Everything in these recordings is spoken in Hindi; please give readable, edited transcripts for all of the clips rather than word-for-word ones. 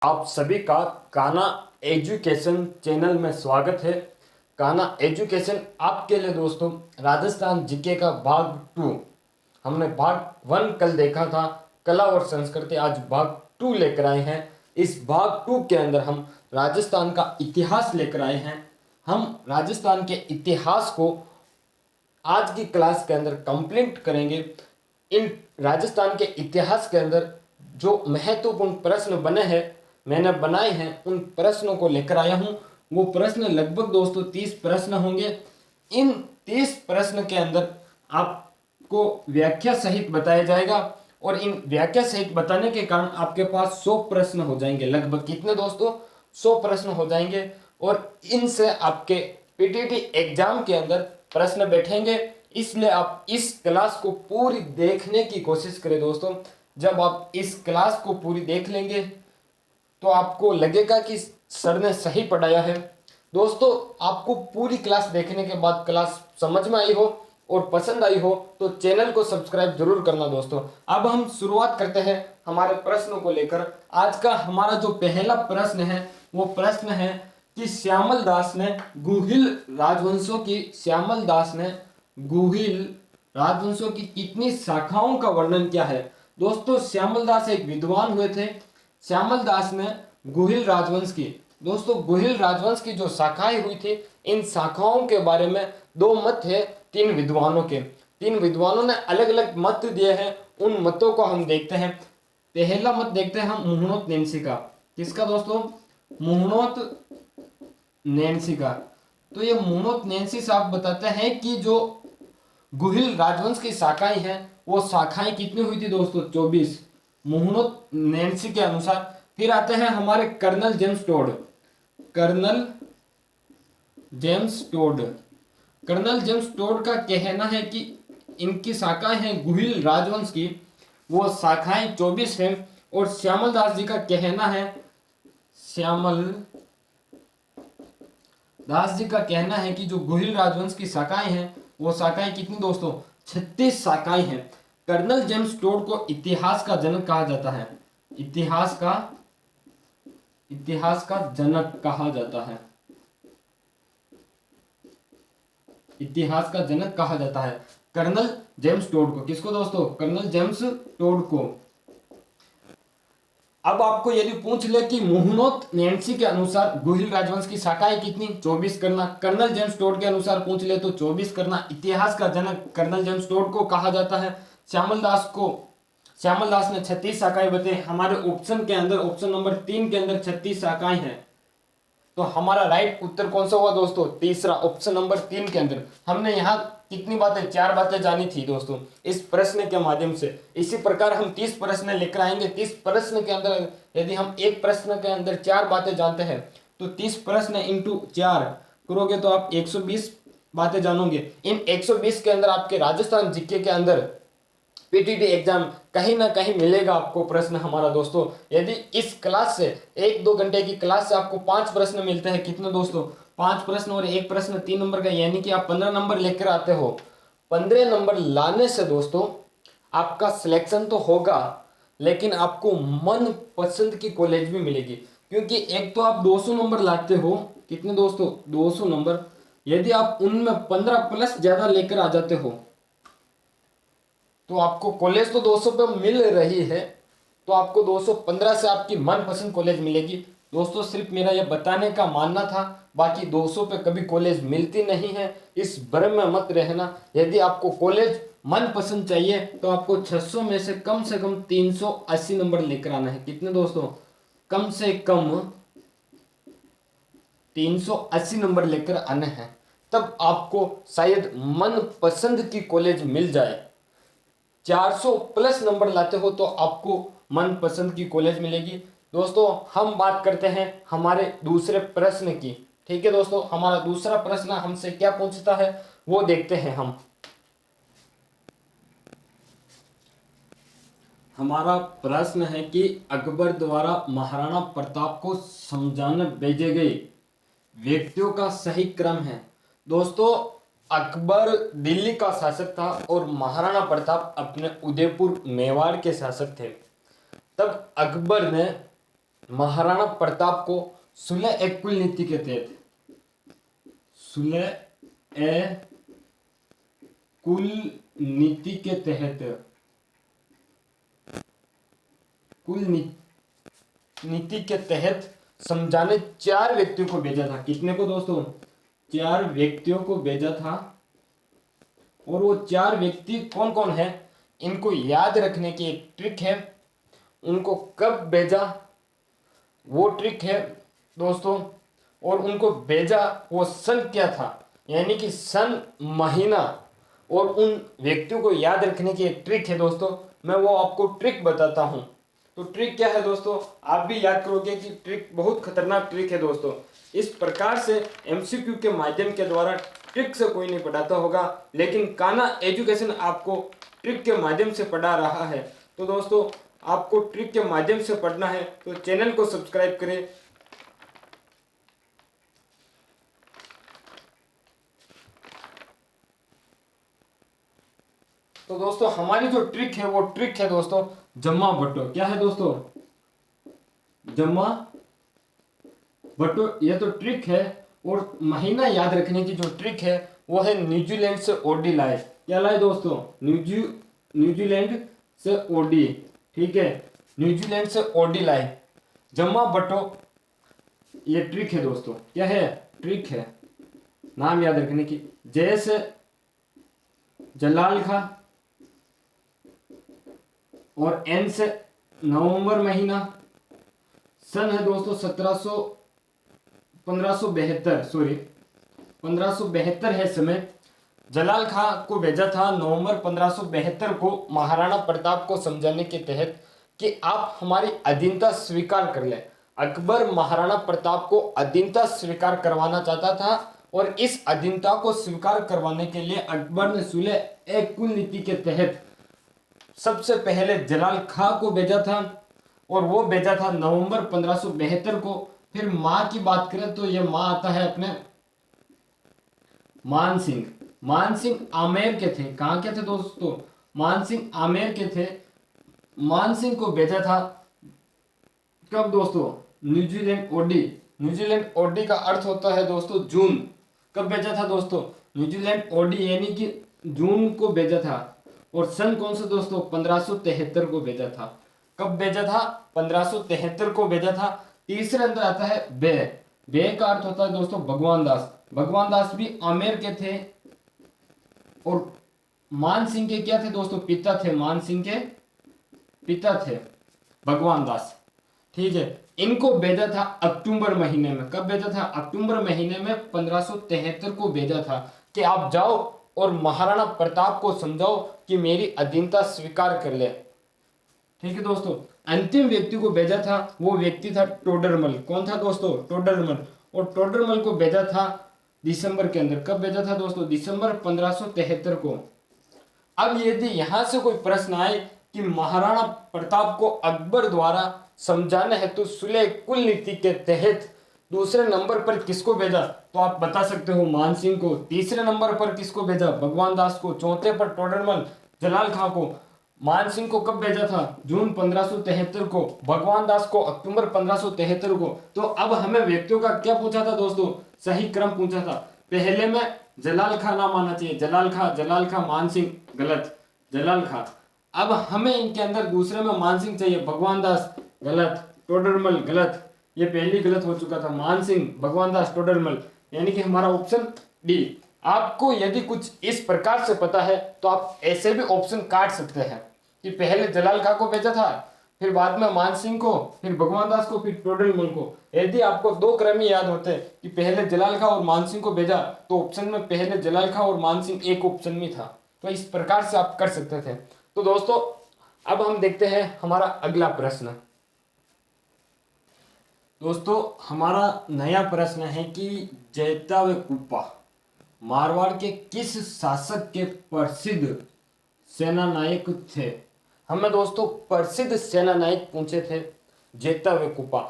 आप सभी का कान्हा एजुकेशन चैनल में स्वागत है। कान्हा एजुकेशन आपके लिए दोस्तों राजस्थान जीके का भाग 2। हमने भाग 1 कल देखा था, कला और संस्कृति। आज भाग 2 लेकर आए हैं। इस भाग 2 के अंदर हम राजस्थान का इतिहास लेकर आए हैं। हम राजस्थान के इतिहास को आज की क्लास के अंदर कंप्लीट करेंगे। इन राजस्थान के इतिहास के अंदर जो महत्वपूर्ण प्रश्न बने हैं, मैंने बनाए हैं, उन प्रश्नों को लेकर आया हूं। वो प्रश्न लगभग दोस्तों 30 प्रश्न होंगे। इन 30 प्रश्न के अंदर आपको व्याख्या सहित बताया जाएगा और इन व्याख्या सहित बताने के कारण आपके पास 100 प्रश्न हो जाएंगे। लगभग कितने दोस्तों? 100 प्रश्न हो जाएंगे और इनसे आपके पीटीटी एग्जाम के अंदर प्रश्न बैठेंगे। इसलिए आप इस क्लास को पूरी देखने की कोशिश करें दोस्तों। जब आप इस क्लास को पूरी देख लेंगे तो आपको लगेगा कि सर ने सही पढ़ाया है। दोस्तों, आपको पूरी क्लास देखने के बाद क्लास समझ में आई हो और पसंद आई हो तो चैनल को सब्सक्राइब जरूर करना दोस्तों। अब हम शुरुआत करते हैं हमारे प्रश्नों को लेकर। आज का हमारा जो पहला प्रश्न है वो प्रश्न है कि श्यामल दास ने गुहिल राजवंशों की कितनी शाखाओं का वर्णन किया है। दोस्तों, श्यामल दास एक विद्वान हुए थे। श्यामल दास ने गुहिल राजवंश की गुहिल राजवंश की जो शाखाएं हुई थी, इन शाखाओं के बारे में 2 मत है 3 विद्वानों के। 3 विद्वानों ने अलग अलग मत दिए हैं। उन मतों को हम देखते हैं। पहला मत देखते हैं हम मुहनोत नैन्सी का। किसका दोस्तों? मुहनोत नैन्सी का। तो ये मुहनोत नैन्सी साहब बताते हैं कि जो गुहिल राजवंश की शाखाएं हैं वो शाखाएं कितनी हुई थी दोस्तों? 24 मुहनोत नैन्सी के अनुसार। फिर आते हैं हमारे colonel James Tod. Colonel James Tod का कहना है कि इनकी शाखाएं हैं गुहिल राजवंश की, वो शाखाएं 24 हैं। और श्यामल दास जी का कहना है कि जो गुहिल राजवंश की शाखाएं हैं वो शाखाएं कितनी दोस्तों? 36 शाखाएं हैं। कर्नल जेम्स टोड को इतिहास का जनक कहा जाता है। इतिहास का जनक कहा जाता है। इतिहास का जनक कहा जाता है कर्नल जेम्स टोड को। किसको दोस्तों? कर्नल जेम्स टोड को। अब आपको यदि पूछ ले कि मुहनोत नैन्सी के अनुसार गुहिल राजवंश की शाखाएं कितनी? 24 करना। कर्नल जेम्स टोड के अनुसार पूछ ले तो 24 करना। इतिहास का जनक कर्नल जेम्स टोड को कहा जाता है। श्यामल दास ने 36 शाखाएं बताई। हमारे ऑप्शन के अंदर, ऑप्शन नंबर 3 के अंदर 36 शाखाएं हैं। तो हमारा राइट उत्तर कौन सा हुआ दोस्तों? तीसरा, ऑप्शन नंबर 3 के अंदर। हमने यहाँ कितनी बातें? 4 बातें जानी थी दोस्तों इस प्रश्न के माध्यम से। इसी प्रकार हम 30 प्रश्न लेकर आएंगे। 30 प्रश्न के अंदर यदि हम एक प्रश्न के अंदर 4 बातें जानते हैं तो 30 प्रश्न इंटू 4 करोगे तो आप 120 बातें जानोगे। इन 120 के अंदर आपके राजस्थान जीके के अंदर पीटीटी एग्जाम कहीं ना कहीं मिलेगा आपको प्रश्न हमारा दोस्तों। यदि इस क्लास से 1-2 घंटे की क्लास से आपको 5 प्रश्न मिलते हैं, कितने दोस्तों? 5 प्रश्न और एक प्रश्न 3 नंबर का, यानी कि आप 15 नंबर लेकर आते हो। 15 नंबर लाने से दोस्तों आपका सिलेक्शन तो होगा, लेकिन आपको मन पसंद की कॉलेज भी मिलेगी। क्योंकि एक तो आप 200 नंबर लाते हो। कितने दोस्तों? 200 नंबर। यदि आप उनमें 15 प्लस ज्यादा लेकर आ जाते हो तो आपको कॉलेज तो 200 पे मिल रही है, तो आपको 215 से आपकी मनपसंद कॉलेज मिलेगी। दोस्तों, सिर्फ मेरा यह बताने का मानना था, बाकी 200 पे कभी कॉलेज मिलती नहीं है, इस भ्रम में मत रहना। यदि आपको कॉलेज मनपसंद चाहिए तो आपको 600 में से कम 380 नंबर लेकर आना है। कितने दोस्तों? कम से कम 380 नंबर लेकर आने हैं, तब आपको शायद मनपसंद की कॉलेज मिल जाए। 400 प्लस नंबर लाते हो तो आपको मनपसंद की कॉलेज मिलेगी। दोस्तों, हम बात करते हैं हमारे दूसरे प्रश्न की। ठीक है दोस्तों, हमारा दूसरा प्रश्न हमसे क्या पूछता है वो देखते हैं हम। हमारा प्रश्न है कि अकबर द्वारा महाराणा प्रताप को समझाने भेजे गए व्यक्तियों का सही क्रम है। दोस्तों, अकबर दिल्ली का शासक था और महाराणा प्रताप अपने उदयपुर मेवाड़ के शासक थे। तब अकबर ने महाराणा प्रताप को सुलह ए कुल नीति के तहत, सुलह ए कुल नीति के तहत, कुल नीति के तहत समझाने 4 व्यक्तियों को भेजा था। कितने को दोस्तों? 4 व्यक्तियों को भेजा था। और वो 4 व्यक्ति कौन कौन है, इनको याद रखने की एक ट्रिक है। उनको कब भेजा वो ट्रिक है दोस्तों, और उनको भेजा वो सन क्या था, यानी कि सन, महीना, और उन व्यक्तियों को याद रखने की एक ट्रिक है दोस्तों। मैं वो आपको ट्रिक बताता हूँ। तो ट्रिक क्या है दोस्तों, आप भी याद करोगे कि ट्रिक बहुत खतरनाक ट्रिक है दोस्तों। इस प्रकार से एमसीक्यू के माध्यम के द्वारा ट्रिक से कोई नहीं पढ़ाता होगा, लेकिन कान्हा एजुकेशन आपको ट्रिक के माध्यम से पढ़ा रहा है। तो दोस्तों आपको ट्रिक के माध्यम से पढ़ना है तो चैनल को सब्सक्राइब करें। तो दोस्तों हमारी जो ट्रिक है वो ट्रिक है दोस्तों जम्मा बट्टो। क्या है दोस्तों? जम्मा बट्टो, ये तो ट्रिक है। और महीना याद रखने की जो ट्रिक है वो है न्यूजीलैंड से ओडी लाए। क्या लाए दोस्तों? न्यूजीलैंड से ओडी, ठीक है, न्यूजीलैंड से ओडी लाए। जम्मा बट्टो ये ट्रिक है दोस्तों। क्या है? ट्रिक है। नाम याद रखने की, जय से जलाल खां, और एन से नवंबर महीना, सन है दोस्तों 1572 है समय। जलाल खां को भेजा था नवंबर 1572 को महाराणा प्रताप को समझाने के तहत कि आप हमारी अधीनता स्वीकार कर लें। अकबर महाराणा प्रताप को अधीनता स्वीकार करवाना चाहता था, और इस अधीनता को स्वीकार करवाने के लिए अकबर ने सुलह ए कुल नीति के तहत सबसे पहले जलाल खां को भेजा था, और वो भेजा था नवंबर 1572 को। फिर मां की बात करें तो ये मां आता है अपने मान सिंह आमेर के थे। कहां के थे दोस्तों? मान सिंह आमेर के थे। मान सिंह को भेजा था कब दोस्तों? न्यूजीलैंड ओडी का अर्थ होता है दोस्तों जून। कब भेजा था दोस्तों? न्यूजीलैंड ओडी यानी कि जून को भेजा था। और सन कौन सा दोस्तों? 1573 को भेजा था। कब भेजा था? 1573 को भेजा था। तीसरे अंदर आता है बे का अर्थ होता है दोस्तों भगवान दास भी आमेर के थे। और मान सिंह के क्या थे दोस्तों? पिता थे। मान सिंह के पिता थे भगवान दास, ठीक है। इनको भेजा था अक्टूबर महीने में। कब भेजा था? अक्टूबर महीने में 1573 को भेजा था कि आप जाओ और महाराणा प्रताप को समझाओ कि मेरी अधीनता स्वीकार कर ले, ठीक है दोस्तों। अंतिम व्यक्ति को भेजा था, वो व्यक्ति था टोडरमल। कौन था दोस्तों? टोडरमल। और टोडरमल को भेजा था दिसंबर के अंदर। कब भेजा था दोस्तों? दिसंबर 1573 को। अब यदि यहां से कोई प्रश्न आए कि महाराणा प्रताप को अकबर द्वारा समझाना है तो सुलह कुल नीति के तहत दूसरे नंबर पर किसको भेजा, तो आप बता सकते हो मान सिंह को। तीसरे नंबर पर किसको भेजा? भगवान दास को। चौथे पर टोडरमल जलाल खां को। मान सिंह को कब भेजा था? जून 1573 को। भगवान दास को अक्टूबर 1573 को। तो अब हमें व्यक्तियों का क्या पूछा था दोस्तों? सही क्रम पूछा था। पहले में जलाल खां नाम आना चाहिए। जलाल खां मान सिंह, गलत। जलाल खां। अब हमें इनके अंदर दूसरे में मान सिंह चाहिए। भगवान दास, गलत। टोडरमल, गलत। ये पहली गलत हो चुका था। मान सिंह, भगवान दास, टोडरमल, यानी कि हमारा ऑप्शन डी। आपको यदि कुछ इस प्रकार से पता है तो आप ऐसे भी ऑप्शन काट सकते हैं कि पहले जलाल खां को भेजा था, फिर बाद में मान सिंह को, फिर भगवान दास को, फिर टोडरमल को। यदि आपको 2 क्रम ही याद होते कि पहले जलाल खां और मान सिंह को भेजा तो ऑप्शन में पहले जलाल खां और मान सिंह एक ऑप्शन में था। तो इस प्रकार से आप कर सकते थे। तो दोस्तों अब हम देखते हैं हमारा अगला प्रश्न। दोस्तों हमारा नया प्रश्न है कि जैतावेकुप्पा मारवाड़ के किस शासक के प्रसिद्ध सेना नायक थे? हमें दोस्तों प्रसिद्ध सेना नायक पूछे थे जैतावेकुप्पा।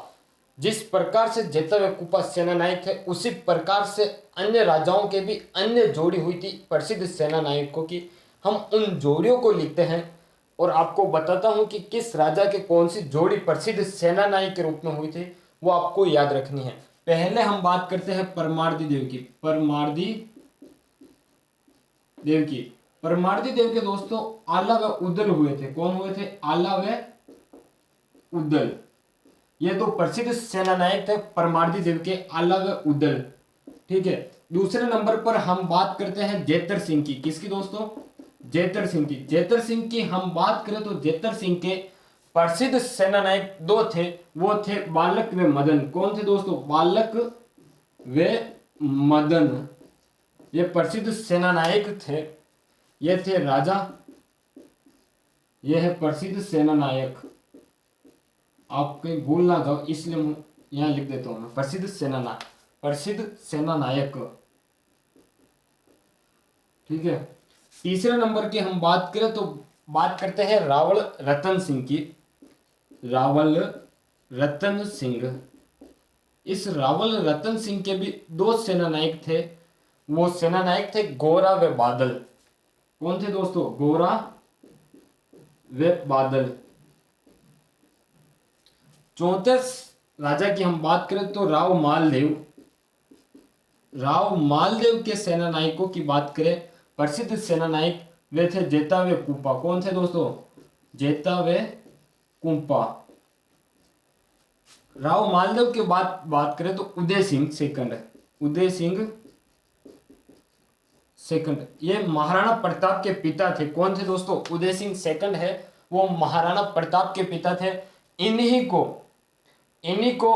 जिस प्रकार से जैतावेकुप्पा सेना नायक थे उसी प्रकार से अन्य राजाओं के भी अन्य जोड़ी हुई थी प्रसिद्ध सेना नायकों की। हम उन जोड़ियों को लिखते हैं और आपको बताता हूं कि किस राजा के कौन सी जोड़ी प्रसिद्ध सेना नायक के रूप में हुई थी, वो आपको याद रखनी है। पहले हम बात करते हैं परमार्दी देव की। परमार्दी देव के दोस्तों आला व उदल हुए थे। कौन हुए थे? आला व उदल। ये तो प्रसिद्ध सेना नायक थे परमार्दी देव के, आला व उदल। ठीक है। दूसरे नंबर पर हम बात करते हैं जेतर सिंह की। किसकी दोस्तों? जेतर सिंह की। जेतर सिंह की हम बात करें तो जेतर सिंह के प्रसिद्ध सेना नायक दो थे, वो थे बालक व मदन। कौन थे दोस्तों? बालक व मदन। ये प्रसिद्ध सेना नायक थे, ये थे राजा, ये है प्रसिद्ध सेना नायक। आप कहीं भूल ना जाओ इसलिए यहां लिख देता हूं मैं, प्रसिद्ध सेना नायक। ठीक है। तीसरे नंबर की हम बात करें तो बात करते हैं रावल रतन सिंह की। रावल रतन सिंह। इस रावल रतन सिंह के भी दो सेना नायक थे, वो सेना नायक थे गोरा व बादल। कौन थे दोस्तों? गोरा व बादल। चौथे राजा की हम बात करें तो राव मालदेव के सेना नायकों की बात करें, प्रसिद्ध सेना नायक वे थे जेता व कुंपा। कौन थे दोस्तों? जेता व कुंपा। राव मालदेव के बात करें तो उदय सिंह सेकंड, ये महाराणा प्रताप के पिता थे। कौन थे दोस्तों? उदय सिंह सेकंड है, वो महाराणा प्रताप के पिता थे। इन्हीं को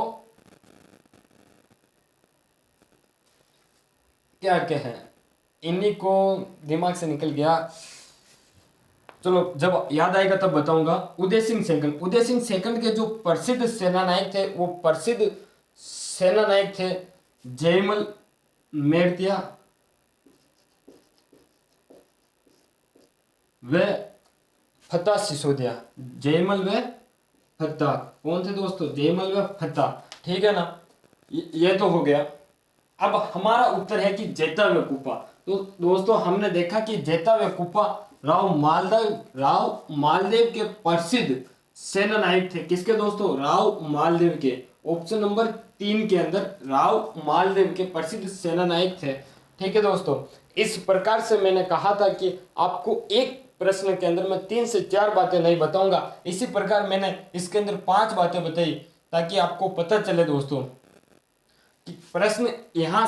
क्या कहें, इन्हीं को दिमाग से निकल गया, चलो जब याद आएगा तब बताऊंगा। उदय सिंह सेकंड के जो प्रसिद्ध सेना नायक थे, वो प्रसिद्ध सेना नायक थे जयमल मेड़तिया व फतेह सिसोदिया। जयमल व फतेह। कौन थे दोस्तों? जयमल व फतेह। ठीक है ना, ये तो हो गया। अब हमारा उत्तर है कि जेता व कुंपा। तो दोस्तों हमने देखा कि जेता व कुंपा राव मालदेव के प्रसिद्ध सेना नायक थे। किसके दोस्तों? राव मालदेव के। ऑप्शन नंबर 3 के अंदर राव मालदेव के प्रसिद्ध सेना नायक थे। ठीक है दोस्तों, इस प्रकार से मैंने कहा था कि आपको एक प्रश्न के अंदर मैं 3 से 4 बातें नहीं बताऊंगा, इसी प्रकार मैंने इसके अंदर 5 बातें बताई ताकि आपको पता चले दोस्तों कि प्रश्न यहां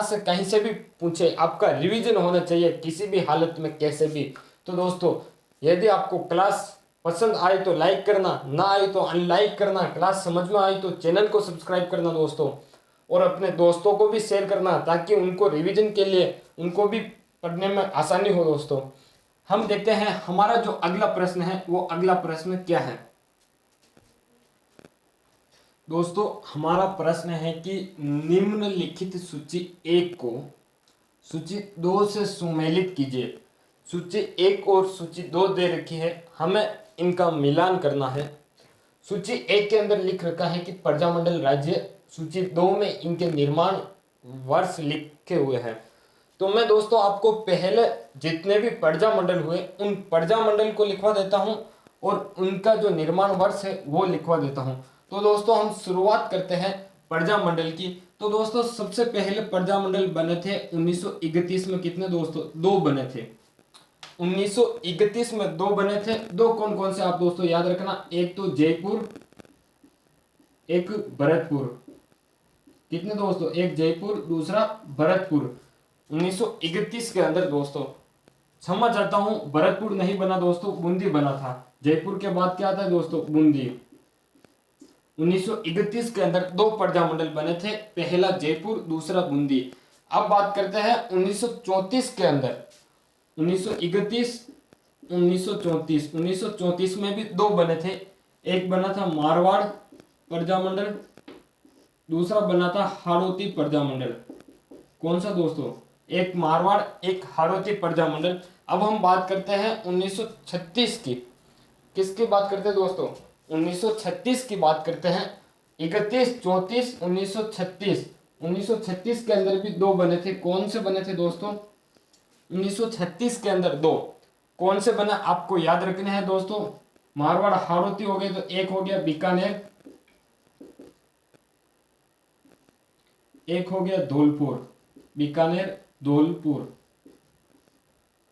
से कहीं से भी पूछे, आपका रिवीजन होना चाहिए किसी भी हालत में, कैसे भी। तो दोस्तों यदि आपको क्लास पसंद आए तो लाइक करना, ना आए तो अनलाइक करना, क्लास समझ में आई तो चैनल को सब्सक्राइब करना दोस्तों, और अपने दोस्तों को भी शेयर करना ताकि उनको रिवीजन के लिए उनको भी पढ़ने में आसानी हो दोस्तों। हम देखते हैं हमारा जो अगला प्रश्न है, वो अगला प्रश्न क्या है दोस्तों। हमारा प्रश्न है कि निम्नलिखित सूची 1 को सूची 2 से सुमेलित कीजिए। सूची 1 और सूची 2 दे रखी है, हमें इनका मिलान करना है। सूची 1 के अंदर लिख रखा है कि प्रजामंडल राज्य, सूची 2 में इनके निर्माण वर्ष लिखे हुए हैं। तो मैं दोस्तों आपको पहले जितने भी प्रजामंडल हुए उन प्रजामंडल को लिखवा देता हूं और उनका जो निर्माण वर्ष है वो लिखवा देता हूं। तो दोस्तों हम शुरुआत करते हैं प्रजामंडल की। तो दोस्तों सबसे पहले प्रजामंडल बने थे 1931 में। कितने दोस्तों? 2 बने थे। 1931 में 2 बने थे। 2 कौन कौन से आप दोस्तों याद रखना, एक तो जयपुर, एक भरतपुर। कितने दोस्तों? एक जयपुर, दूसरा भरतपुर। 1931 के अंदर दोस्तों, क्षमा चाहता हूं भरतपुर नहीं बना दोस्तों, बूंदी बना था। जयपुर के बाद क्या था दोस्तों? बूंदी। 1931 के अंदर 2 प्रजामंडल बने थे, पहला जयपुर, दूसरा बूंदी। अब बात करते हैं 1934 के अंदर। 1934 में भी 2 बने थे, एक बना था मारवाड़ प्रजामंडल, दूसरा बना था हाड़ौती प्रजामंडल। कौन सा दोस्तों? एक मारवाड़, एक हाड़ौती प्रजामंडल। अब हम बात करते हैं 1936 की। किसकी बात करते हैं दोस्तों? 1936 की बात करते हैं। 31, 34, 1936। 1936 के अंदर भी 2 बने थे। कौन से बने थे दोस्तों? 1936 के अंदर 2 कौन से बना आपको याद रखने हैं दोस्तों। मारवाड़ हाड़ौती हो गए तो एक हो गया बीकानेर, एक हो गया धौलपुर, बीकानेर धौलपुर।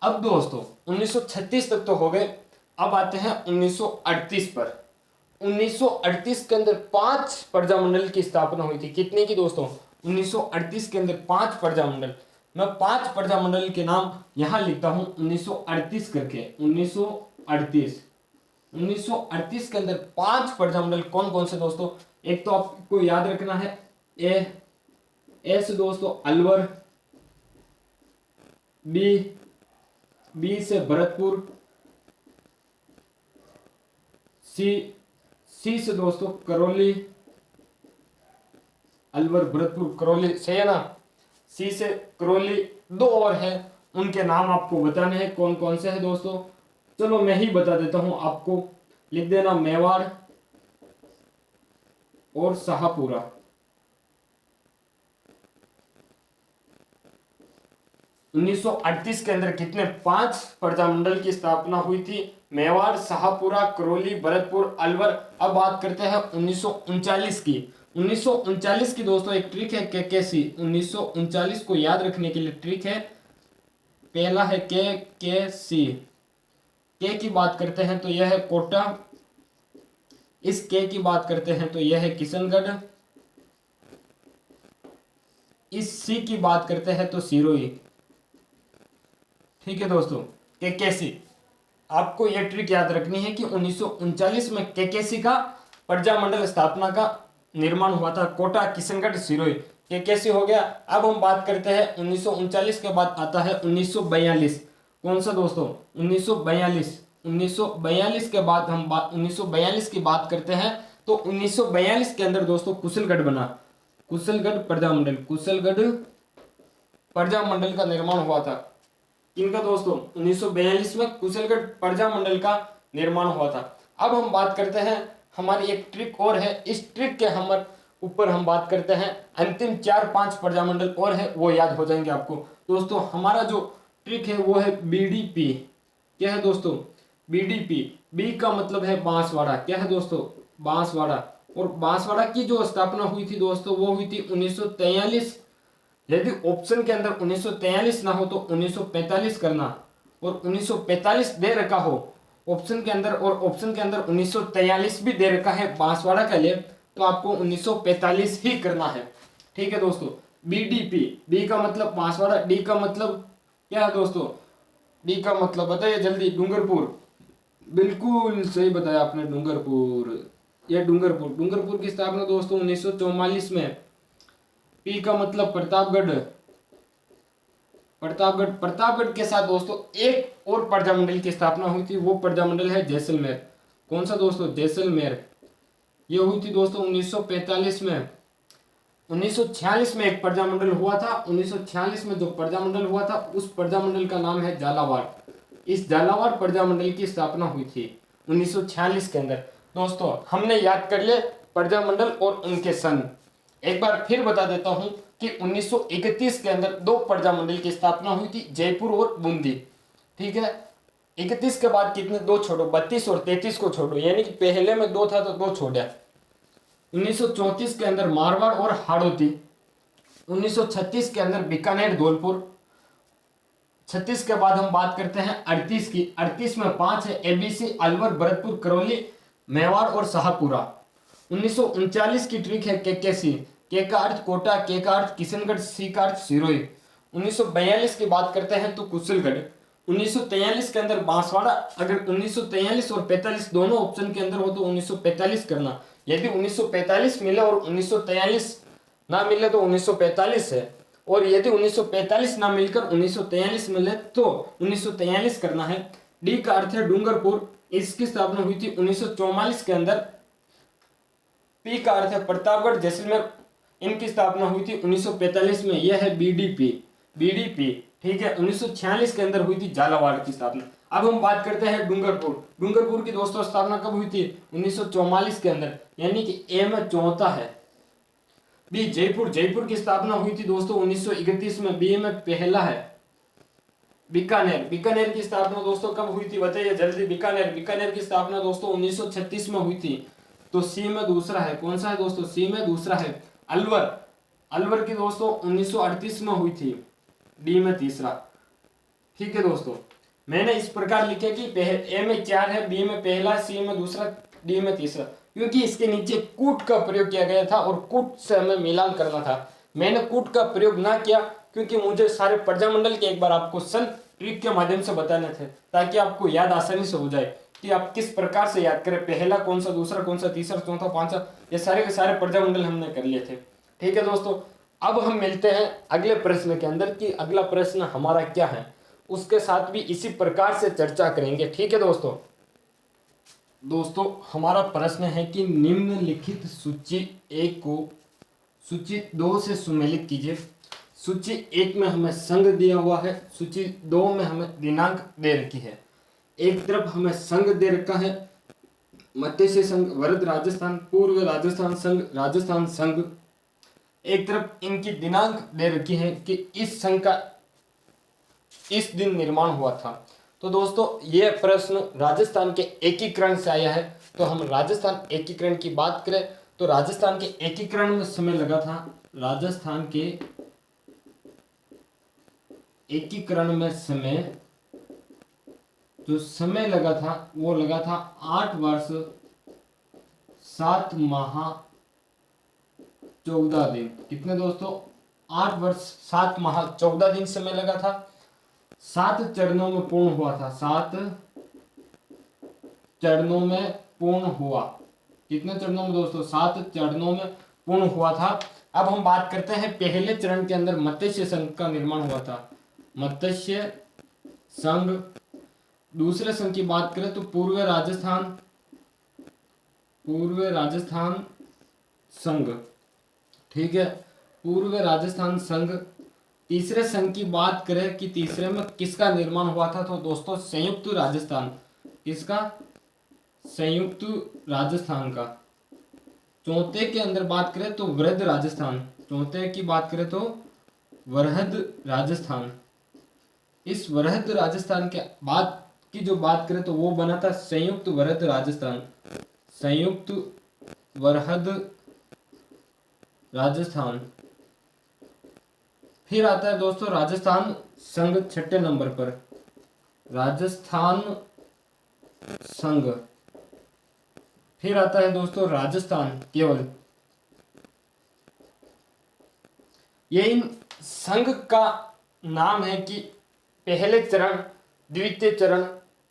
अब दोस्तों 1936 तक तो हो गए। अब आते हैं 1938 पर। 1938 के अंदर 5 प्रजामंडल की स्थापना हुई थी। कितने की दोस्तों? 1938 के अंदर 5 प्रजामंडल। मैं 5 प्रजामंडल के नाम यहां लिखता हूं 1938 करके। 1938 के अंदर 5 प्रजामंडल कौन कौन से दोस्तों? एक तो आपको याद रखना है ए से दोस्तों अलवर, बी से भरतपुर, सी से दोस्तों करौली, अलवर भरतपुर करौली, सही है ना। सी से करौली। 2 और है, उनके नाम आपको बताने हैं कौन कौन से हैं दोस्तों। चलो मैं ही बता देता हूं आपको, लिख देना मेवाड़ और शाहपुरा। उन्नीस सौ 38 के अंदर कितने 5 प्रजामंडल की स्थापना हुई थी? मेवाड़, शाहपुरा, करौली, भरतपुर, अलवर। अब बात करते हैं 1939 की। 1939 की दोस्तों एक ट्रिक है केकेसी। 1939 को याद रखने के लिए ट्रिक है, पहला है केकेसी। के की बात करते हैं तो यह है कोटा, इस के की बात करते हैं तो यह है किशनगढ़, इस सी की बात करते हैं तो सिरोही। ठीक है दोस्तों, केकेसी। आपको यह ट्रिक याद रखनी है कि 1939 में केकेसी का प्रजामंडल स्थापना का निर्माण हुआ था। कोटा, किशनगढ़, सिरोही, केकेसी हो गया। अब हम बात करते हैं 1939 के बाद आता है 1942। कौन सा दोस्तों? 1942। 1942 के बाद हम 1942 की बात करते हैं तो 1942 के अंदर दोस्तों कुशलगढ़ बना। कुशलगढ़ प्रजामंडल, कुशलगढ़ प्रजामंडल का निर्माण हुआ था। किनका दोस्तों? 1942 में कुशलगढ़ प्रजामंडल का निर्माण हुआ था। अब हम बात करते हैं, हमारी एक ट्रिक और है, इस ट्रिक के ऊपर हम बात करते हैं। अंतिम 4-5 प्रजामंडल और है, वो याद हो जाएंगे आपको दोस्तों। हमारा जो ट्रिक है वो है बीडीपी। क्या है दोस्तों? बीडीपी। बी का मतलब है बांसवाड़ा। क्या है दोस्तों? बांसवाड़ा। और बांसवाड़ा की जो स्थापना हुई थी दोस्तों वो हुई थी 1943। यदि ऑप्शन के अंदर 1943 ना हो तो 1945 करना, और 1945 दे रखा हो ऑप्शन के अंदर और ऑप्शन के अंदर 1943 भी दे रखा है बांसवाड़ा के लिए, तो आपको 1945 ही करना है। ठीक है दोस्तों। बीडीपी, बी का मतलब बांसवाड़ा, डी का मतलब क्या है दोस्तों? डी का मतलब बताइए जल्दी। डूंगरपुर। बिल्कुल सही बताया आपने, डूंगरपुर। यह डूंगरपुर की स्थापना दोस्तों 1944 में। पी का मतलब प्रतापगढ़। प्रतापगढ़ के साथ दोस्तों एक और प्रजामंडल की स्थापना हुई थी, वो प्रजामंडल है जैसलमेर। कौन सा दोस्तों? जैसलमेर। ये हुई थी दोस्तों 1945 में। 1946 में एक प्रजामंडल हुआ था। 1946 में जो प्रजामंडल हुआ था उस प्रजामंडल का नाम है झालावाड़। इस झालावाड़ प्रजामंडल की स्थापना हुई थी 1946 के अंदर। दोस्तों हमने याद कर लिए प्रजामंडल और उनके सन। एक बार फिर बता देता हूं कि 1931 के अंदर 2 प्रजामंडल की स्थापना हुई थी, जयपुर और बूंदी। ठीक है। 31 के बाद कितने? 2 छोड़ो, 32 और 33 को छोड़ो, यानी कि पहले में 2 था तो 2 छोड़ा। 1934 के अंदर मारवाड़ और हाड़ौती। 1936 के अंदर बीकानेर धौलपुर। 36 के बाद हम बात करते हैं 38 की। 38 में 5 है, एबीसी, अलवर, भरतपुर, करौली, मेवाड़ और शाहपुरा। 1939 की ट्रिक है केकेसी। के का अर्थ कोटा, के का अर्थ किशनगढ़, सी का अर्थ सिरोही। 1942 की बात करते हैं तो कुशलगढ़। 1943 के अंदर बांसवाड़ा। अगर 1943 और 45 दोनों ऑप्शन के अंदर हो तो 1945 करना। यदि 1945 मिले और 1943 ना मिले तो 1945 है, और यदि 1945 ना मिलकर 1943 मिले तो 1943 करना है। डी का अर्थ है डूंगरपुर। इसकी स्थापना हुई थी 1944 के अंदर। पी का अर्थ है प्रतापगढ़, जैसलमेर। इनकी स्थापना हुई थी 1945 में। यह है बीडीपी। ठीक है। 1946 के अंदर हुई थी झालावाड़ की स्थापना। अब हम बात करते हैं डूंगरपुर की दोस्तों स्थापना कब हुई थी? 1944 के अंदर, यानी कि ए में चौथा है। बी जयपुर की स्थापना हुई थी दोस्तों 1931 में, बी में पहला है। बीकानेर, बीकानेर की स्थापना दोस्तों कब हुई थी बताइए जल्दी। बीकानेर, बीकानेर की स्थापना दोस्तों 1936 में हुई थी। तो सी में दूसरा है, कौन सा है दोस्तों, सी में दूसरा है। अलवर, अलवर की दोस्तों 1938 में हुई थी, डी में तीसरा। ठीक है दोस्तों, मैंने इस प्रकार लिखे कि ए में 4 है, बी में पहला, सी में दूसरा, डी में तीसरा, क्योंकि इसके नीचे कूट का प्रयोग किया गया था और कूट से हमें मिलान करना था। मैंने कूट का प्रयोग ना किया क्योंकि मुझे सारे प्रजामंडल के एक बार आपको सन ट्रिक के माध्यम से बताने थे, ताकि आपको याद आसानी से हो जाए कि आप किस प्रकार से याद करें, पहला कौन सा, दूसरा कौन सा, तीसरा, चौथा, पांचवा, ये सारे के सारे प्रजामंडल हमने कर लिए थे। ठीक है दोस्तों, अब हम मिलते हैं अगले प्रश्न के अंदर कि अगला प्रश्न हमारा क्या है, उसके साथ भी इसी प्रकार से चर्चा करेंगे। ठीक है दोस्तों, दोस्तों हमारा प्रश्न है कि निम्नलिखित सूची 1 को सूची 2 से सुमेलित कीजिए। सूची 1 में हमें संघ दिया हुआ है, सूची 2 में हमें दिनांक दे रखी है। एक तरफ हमें संघ दे रखा है, मत्स्य संघ, वरद राजस्थान, पूर्व राजस्थान संघ, राजस्थान संघ। एक तरफ इनकी दिनांक दे रखी है कि इस संघ का इस दिन निर्माण हुआ था। तो दोस्तों ये प्रश्न राजस्थान के एकीकरण से आया है। तो हम राजस्थान एकीकरण की बात करें तो राजस्थान के एकीकरण में समय लगा था, राजस्थान के एकीकरण में समय जो समय लगा था वो लगा था 8 वर्ष 7 माह 14 दिन। कितने दोस्तों, 8 वर्ष 7 माह 14 दिन समय लगा था। 7 चरणों में पूर्ण हुआ था, 7 चरणों में पूर्ण हुआ। कितने चरणों में दोस्तों, 7 चरणों में पूर्ण हुआ था। अब हम बात करते हैं पहले चरण के अंदर मत्स्य संघ का निर्माण हुआ था, मत्स्य संघ। दूसरे संघ की बात करें तो पूर्व राजस्थान संघ। ठीक है, पूर्व राजस्थान संघ। तीसरे संघ की बात करें कि तीसरे में किसका निर्माण हुआ था, तो दोस्तों संयुक्त राजस्थान। किसका, संयुक्त राजस्थान का। चौथे के अंदर बात करें तो वृहद राजस्थान, चौथे की बात करें तो वृहद राजस्थान। इस वृहद राजस्थान के बाद की जो बात करें तो वो बना था संयुक्त वृहद राजस्थान, संयुक्त वृहद राजस्थान। फिर आता है दोस्तों राजस्थान संघ छठे नंबर पर, राजस्थान संघ। फिर आता है दोस्तों राजस्थान केवल। ये इन संघ का नाम है कि पहले चरण, द्वितीय चरण,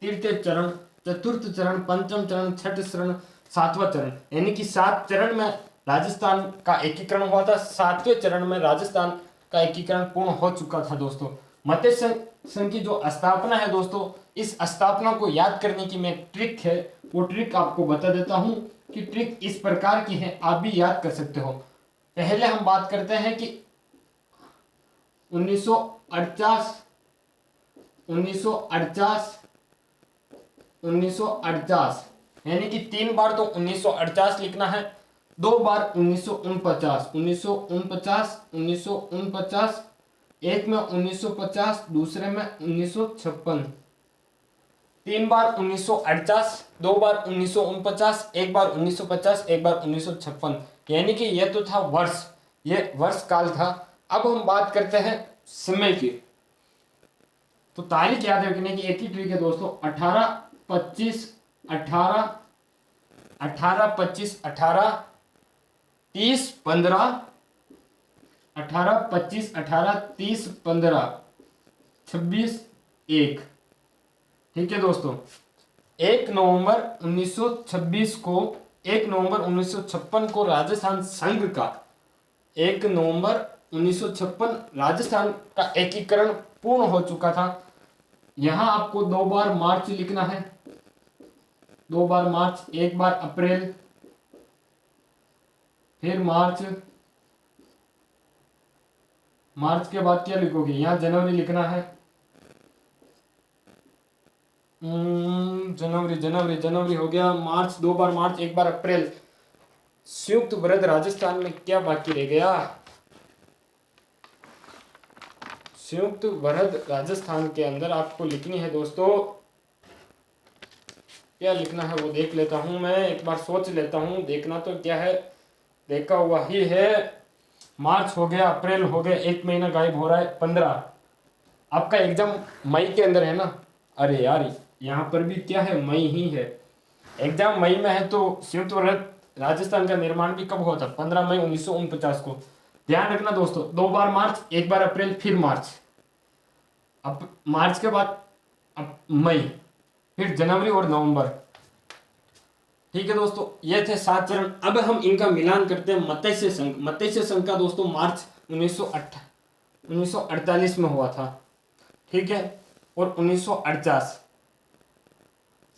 तृतीय चरण, चतुर्थ चरण, पंचम चरण, छठ चरण, 7वां चरण, यानी कि 7 चरण में राजस्थान का एकीकरण हुआ था। 7वें चरण में राजस्थान का एकीकरण पूर्ण हो चुका था दोस्तों। मत्स्य संघ की जो स्थापना है दोस्तों, इस स्थापना को याद करने की मैं ट्रिक है वो ट्रिक आपको बता देता हूं कि ट्रिक इस प्रकार की है, आप भी याद कर सकते हो। पहले हम बात करते हैं कि 1948 यानी कि 3 बार तो 1948 लिखना है, 2 बार 1949, एक में 1950, दूसरे में 1956। 3 बार 1948, 2 बार 1949, एक बार 1950, एक बार 1956, यानी कि यह तो था वर्ष, ये वर्ष काल था। अब हम बात करते हैं समय की, तो तारीख याद रखने की एक ही ट्रिक है दोस्तों, 18, 25, 18, 30, 15, 26, 1। ठीक है दोस्तों, 1 नवंबर 1926 को, 1 नवंबर 1956 को राजस्थान संघ का, 1 नवंबर 1956 राजस्थान का एकीकरण पूर्ण हो चुका था। यहां आपको 2 बार मार्च लिखना है, 2 बार मार्च, 1 बार अप्रैल, फिर मार्च के बाद क्या लिखोगे, यहां जनवरी लिखना है। जनवरी हो गया। मार्च, 2 बार मार्च, 1 बार अप्रैल। संयुक्त वृहद राजस्थान में क्या बाकी रह गया, संयुक्त वरद राजस्थान के अंदर आपको लिखनी है दोस्तों, क्या लिखना है वो देख लेता हूं मैं, एक बार सोच लेता हूं। देखना तो क्या है, देखा हुआ ही है। मार्च हो गया, अप्रैल हो गया, एक महीना गायब हो रहा है। 15 आपका एग्जाम मई के अंदर है ना? अरे यार यहाँ पर भी क्या है, मई ही है। एग्जाम मई में है तो संयुक्त वरद राजस्थान का निर्माण भी कब हुआ था? 15 मई 1949 को। ध्यान रखना दोस्तों, 2 बार मार्च, 1 बार अप्रैल, फिर मार्च। अब मार्च के बाद अब मई, फिर जनवरी और नवंबर। ठीक है दोस्तों, ये थे 7 चरण। अब हम इनका मिलान करते हैं। मत्स्य संघ, मत्स्य संघ का दोस्तों मार्च 1948 में हुआ था। ठीक है, और 1948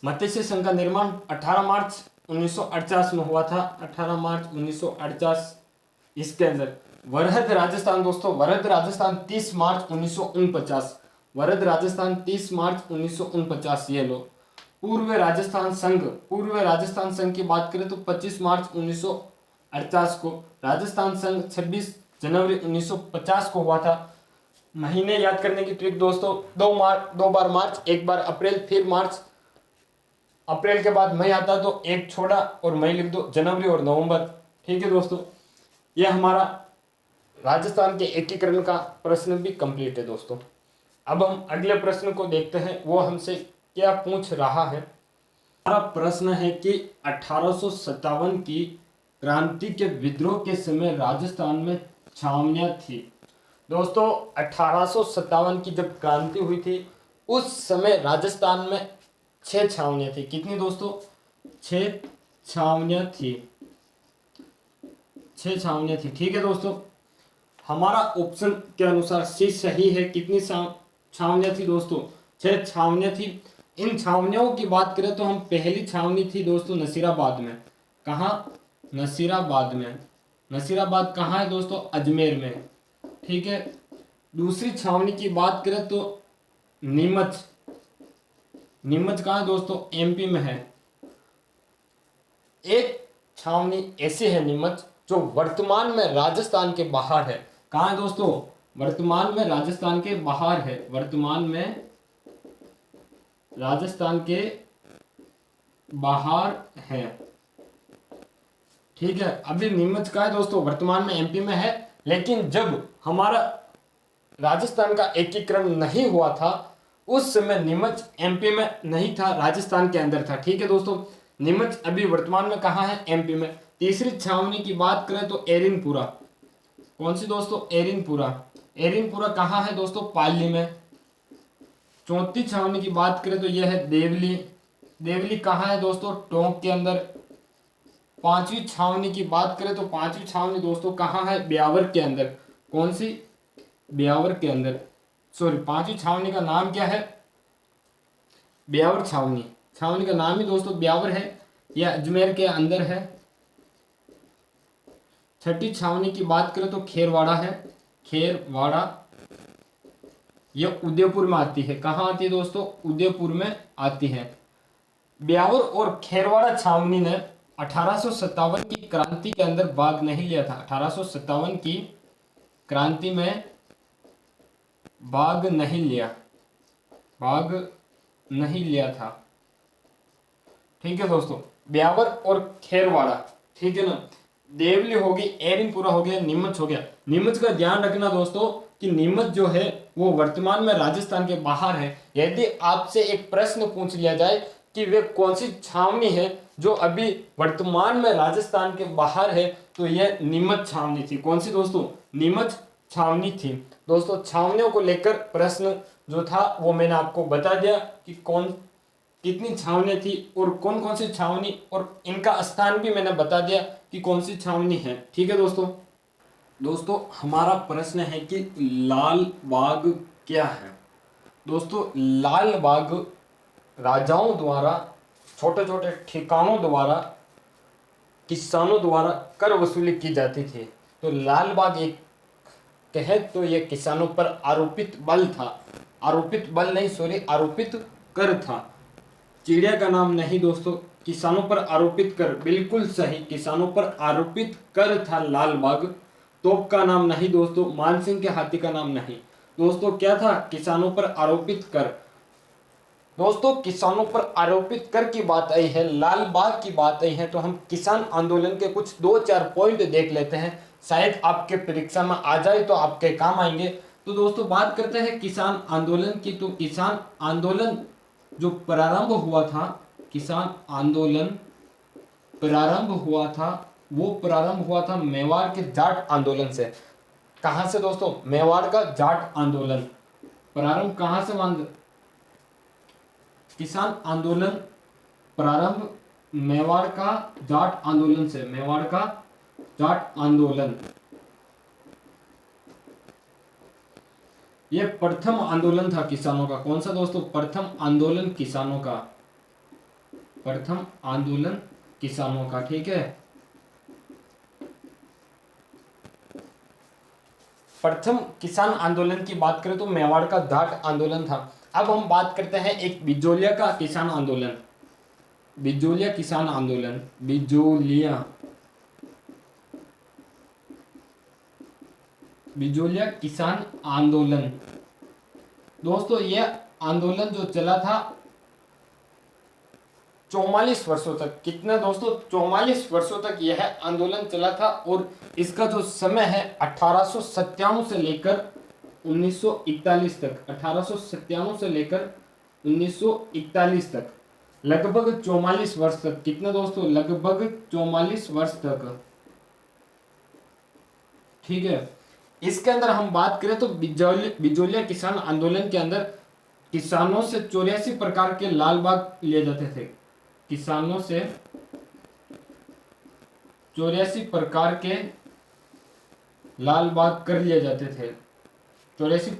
मत्स्य संघ का निर्माण 18 मार्च 1948 में हुआ था। 18 मार्च 1948। इसके अंदर वरहद राजस्थान दोस्तों, वरहद राजस्थान 30 मार्च 1949। वरहद राजस्थान 30 मार्च 1949। ये लो। पूर्व राजस्थान संघ, पूर्व राजस्थान संघ की बात करें तो 25 मार्च 1948 को। राजस्थान संघ 26 जनवरी 1950 को हुआ था। महीने याद करने की ट्रिक दोस्तों, 2 बार मार्च, 1 बार अप्रैल, फिर मार्च। अप्रैल के बाद मई आता तो एक छोड़ा और मई लिख दो, जनवरी और नवंबर। ठीक है दोस्तों, यह हमारा राजस्थान के एकीकरण का प्रश्न भी कंप्लीट है दोस्तों। अब हम अगले प्रश्न को देखते हैं, वो हमसे क्या पूछ रहा है। हमारा प्रश्न है कि 1857 की क्रांति के विद्रोह के समय राजस्थान में छावनियां थी। दोस्तों 1857 की जब क्रांति हुई थी उस समय राजस्थान में 6 छावनियां थी। कितनी दोस्तों? 6 छावनियां थी। 6 छावनियां थी। ठीक है दोस्तों, हमारा ऑप्शन के अनुसार सी सही है। कितनी छावनियां थी दोस्तों? 6 छावनियां थी। इन छावनियों की बात करें तो हम पहली छावनी थी दोस्तों नसीराबाद में। कहाँ? नसीराबाद में। नसीराबाद कहाँ है दोस्तों? अजमेर में। ठीक है, दूसरी छावनी की बात करें तो नीमच। नीमच कहाँ है दोस्तों? एमपी में है। एक छावनी ऐसी है नीमच जो वर्तमान में राजस्थान के बाहर है। कहाँ है दोस्तों? वर्तमान में राजस्थान के बाहर है। वर्तमान में राजस्थान के बाहर है। ठीक है, अभी नीमच का है दोस्तों, वर्तमान में एमपी में है। लेकिन जब हमारा राजस्थान का एकीकरण नहीं हुआ था उस समय नीमच एमपी में नहीं था, राजस्थान के अंदर था। ठीक है दोस्तों, नीमच अभी वर्तमान में कहाँ है? एमपी में। तीसरी छावनी की बात करें तो एरिनपुरा। कौन सी दोस्तों? एरिनपुरा। एरिनपुरा कहाँ है दोस्तों? पाली में। चौथी छावनी की बात करें तो यह है देवली। देवली कहाँ है दोस्तों? टोंक के अंदर। पांचवी छावनी की बात करें तो पांचवी छावनी दोस्तों कहाँ है? ब्यावर के अंदर। कौन सी? ब्यावर के अंदर। सॉरी, पांचवी छावनी का नाम क्या है? ब्यावर छावनी। छावनी का नाम ही दोस्तों ब्यावर है। यह अजमेर के अंदर है। छठी छावनी की बात करें तो खेरवाड़ा है। खेरवाड़ा, यह उदयपुर में आती है। कहाँ आती है दोस्तों? उदयपुर में आती है। ब्यावर और खेरवाड़ा छावनी ने 1857 की क्रांति के अंदर भाग नहीं लिया था। 1857 की क्रांति में भाग नहीं लिया, भाग नहीं लिया था। ठीक है दोस्तों, ब्यावर और खेरवाड़ा। ठीक है ना, देवली होगी, एरिनपुरा हो गया, नीमच हो गया। नीमच का ध्यान रखना दोस्तों कि नीमच जो है वो वर्तमान में राजस्थान के बाहर है। यदि आपसे एक प्रश्न पूछ लिया जाए कि वे कौन सी छावनी है जो अभी वर्तमान में राजस्थान के बाहर है, तो यह नीमच छावनी थी। कौन सी दोस्तों? नीमच छावनी थी। दोस्तों छावनियों को लेकर प्रश्न जो था वो मैंने आपको बता दिया कि कितनी छावनियां थी और कौन कौन सी छावनी, और इनका स्थान भी मैंने बता दिया कि कौन सी छावनी है। ठीक है दोस्तों हमारा प्रश्न है कि लाल बाग क्या है। दोस्तों लाल बाग राजाओं द्वारा, छोटे छोटे ठिकानों द्वारा, किसानों द्वारा कर वसूली की जाती थी। तो लाल बाग एक कहे तो ये किसानों पर आरोपित बल था। आरोपित बल नहीं, सॉरी, आरोपित कर था। चिड़िया का नाम नहीं दोस्तों, किसानों पर आरोपित कर, बिल्कुल सही, किसानों पर आरोपित कर था लाल बाग। तोप का नाम नहीं दोस्तों, मानसिंह के हाथी का नाम नहीं। दोस्तों क्या था, किसानों पर आरोपित कर। दोस्तों किसानों पर आरोपित कर की बात आई है, लाल बाग की बात आई है, तो हम किसान आंदोलन के कुछ 2-4 पॉइंट देख लेते हैं, शायद आपके परीक्षा में आ जाए तो आपके काम आएंगे। तो दोस्तों बात करते हैं किसान आंदोलन की। तो किसान आंदोलन जो प्रारंभ हुआ था, किसान आंदोलन प्रारंभ हुआ था, वो प्रारंभ हुआ था मेवाड़ के जाट आंदोलन से। कहां से दोस्तों, मेवाड़ का जाट आंदोलन प्रारंभ कहां से हुआ? किसान आंदोलन प्रारंभ मेवाड़ का जाट आंदोलन से, मेवाड़ का जाट आंदोलन। यह प्रथम आंदोलन था किसानों का। कौन सा दोस्तों? प्रथम आंदोलन किसानों का, प्रथम आंदोलन किसानों का। ठीक है, प्रथम किसान आंदोलन की बात करें तो मेवाड़ का जाट आंदोलन था। अब हम बात करते हैं एक बिजोलिया का किसान आंदोलन, बिजोलिया किसान आंदोलन, बिजोलिया, बिजोलिया किसान आंदोलन। दोस्तों यह आंदोलन जो चला था 44 वर्षों तक। कितना दोस्तों? 44 वर्षों तक यह आंदोलन चला था और इसका जो समय है 1897 से लेकर 1941 तक, 1897 से लेकर 1941 तक, लगभग 44 वर्ष तक। कितना दोस्तों? लगभग 44 वर्ष तक। ठीक है, इसके अंदर हम बात करें तो बिजोलिया किसान आंदोलन के अंदर किसानों से 84 प्रकार के लाल बाग लिए जाते थे। किसानों से 84 प्रकार के लाल बाग कर लिए जाते थे, 84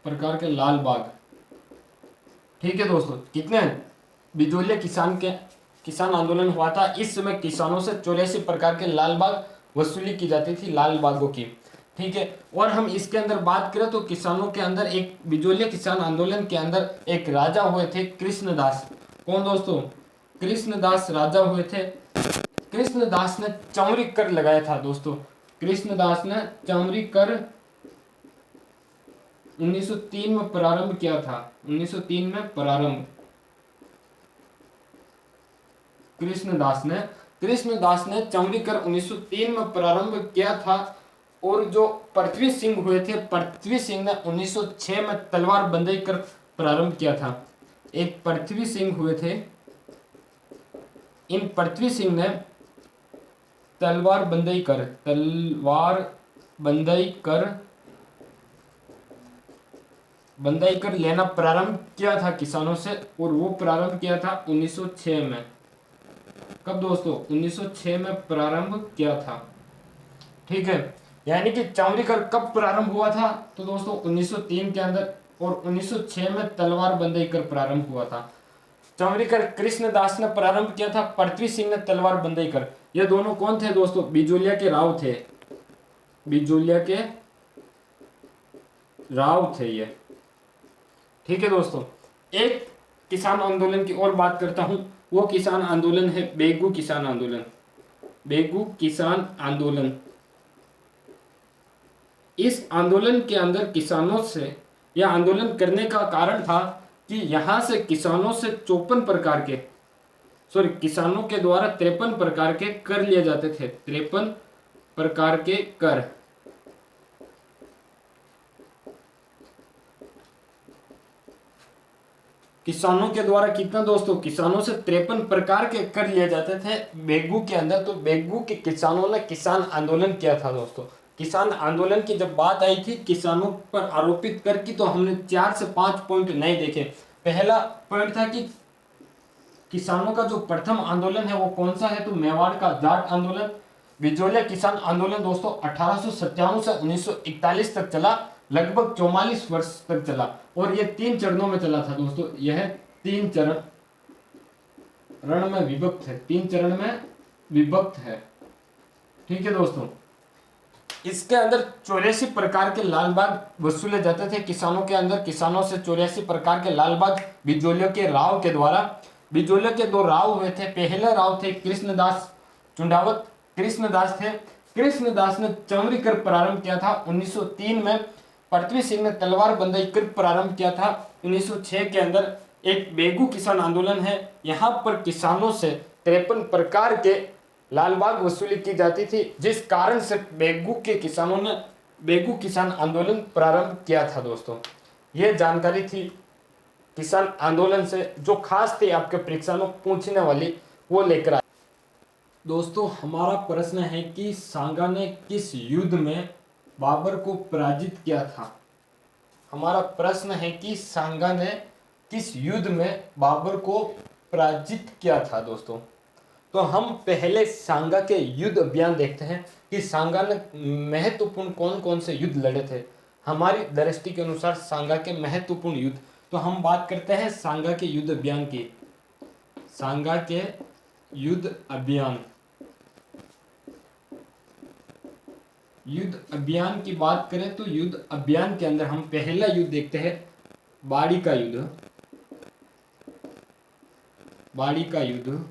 प्रकार के लाल बाग। ठीक है दोस्तों, कितने बिजोलिया किसान आंदोलन हुआ था, इस समय किसानों से 84 प्रकार के लाल बाग वसूली की जाती थी, लाल बागों की। ठीक है, और हम इसके अंदर बात करें तो किसानों के अंदर एक बिजोलिया किसान आंदोलन के अंदर एक राजा हुए थे, कृष्णदास। कौन दोस्तों? कृष्णदास राजा हुए थे। कृष्णदास ने चौरी कर लगाया था दोस्तों, कृष्णदास ने चौरी कर 1903 में प्रारंभ किया था, 1903 में प्रारंभ कृष्णदास ने चौरी कर 1903 में प्रारंभ किया था। और जो पृथ्वी सिंह हुए थे, पृथ्वी सिंह ने 1906 में तलवार बंदी कर प्रारंभ किया था। एक पृथ्वी सिंह हुए थे, इन पृथ्वी सिंह ने तलवार बंदी कर लेना प्रारंभ किया था किसानों से, और वो प्रारंभ किया था 1906 में। कब दोस्तों? 1906 में प्रारंभ किया था। ठीक है, यानी कि चौरी कर कब प्रारंभ हुआ था? तो दोस्तों 1903 के अंदर, और 1906 में तलवार बंदी कर प्रारंभ हुआ था। चौरी कर कृष्णदास ने प्रारंभ किया था, पृथ्वी सिंह ने तलवार बंदी कर। ये दोनों कौन थे दोस्तों? बिजोलिया के राव थे, बिजोलिया के राव थे ये। ठीक है दोस्तों, एक किसान आंदोलन की और बात करता हूं, वो किसान आंदोलन है बेगू किसान आंदोलन, बेगू किसान आंदोलन। इस आंदोलन के अंदर किसानों से, यह आंदोलन करने का कारण था कि यहां से किसानों से 54 प्रकार के, सॉरी, किसानों के द्वारा 53 प्रकार के कर लिए जाते थे, 53 प्रकार के कर। किसानों के द्वारा कितना दोस्तों? किसानों से 53 प्रकार के कर लिए जाते थे बेगू के अंदर। तो बेगू के किसानों ने किसान आंदोलन किया था दोस्तों। किसान आंदोलन की जब बात आई थी किसानों पर आरोपित कर की, तो हमने 4 से 5 पॉइंट नहीं देखे। पहला पॉइंट था कि किसानों का जो प्रथम आंदोलन है वो कौन सा है? तो मेवाड़ का जाट आंदोलन। बिजोलिया किसान आंदोलन दोस्तों 1897 से 1941 तक चला, लगभग 44 वर्ष तक चला, और यह 3 चरणों में चला था दोस्तों। यह 3 चरण में विभक्त है, 3 चरण में विभक्त है। ठीक है दोस्तों, इसके अंदर 84 प्रकार के लाल बाग वसूले जाते थे किसानों के अंदर। किसानों से 84 प्रकार के लाल बाग बिजोलिया के राव के द्वारा। बिजोलिया के 2 राव हुए थे। पहले राव थे कृष्णदास चुंडावत, कृष्णदास थे, कृष्णदास ने चमरी कर प्रारंभ किया था 1903 में। पृथ्वी सिंह ने तलवार बंदाई कर प्रारंभ किया था 1906 के अंदर। एक बेगू किसान आंदोलन है, यहाँ पर किसानों से 53 प्रकार के लालबाग वसूली की जाती थी, जिस कारण से बेगू के किसानों ने बेगू किसान आंदोलन प्रारंभ किया था दोस्तों। यह जानकारी थी किसान आंदोलन से, जो खास थी आपके परीक्षा में पूछने वाली, वो लेकर आए। दोस्तों हमारा प्रश्न है कि सांगा ने किस युद्ध में बाबर को पराजित किया था। हमारा प्रश्न है कि सांगा ने किस युद्ध में बाबर को पराजित किया था दोस्तों। तो हम पहले सांगा के युद्ध अभियान देखते हैं कि सांगा ने महत्वपूर्ण कौन कौन से युद्ध लड़े थे। हमारी दृष्टि के अनुसार सांगा के महत्वपूर्ण युद्ध, तो हम बात करते हैं सांगा के युद्ध अभियान की। सांगा के युद्ध अभियान, युद्ध अभियान की बात करें तो युद्ध अभियान के अंदर हम पहला युद्ध देखते हैं, बाड़ी का युद्ध। बाड़ी का युद्ध।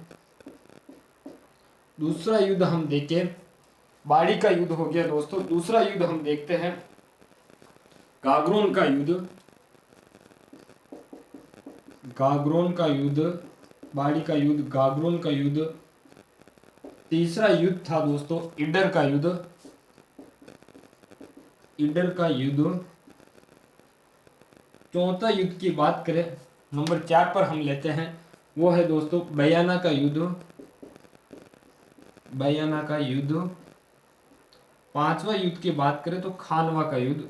दूसरा युद्ध हम देखें, बाड़ी का युद्ध हो गया दोस्तों। दूसरा युद्ध हम देखते हैं गागरोन का युद्ध। गागरोन का युद्ध, बाड़ी का युद्ध, गागरोन का युद्ध। तीसरा युद्ध था दोस्तों ईडर का युद्ध। ईडर का युद्ध। चौथा युद्ध की बात करें, नंबर 4 पर हम लेते हैं, वो है दोस्तों बयाना का युद्ध। बयाना का युद्ध। पांचवा युद्ध की बात करें तो खानवा का युद्ध।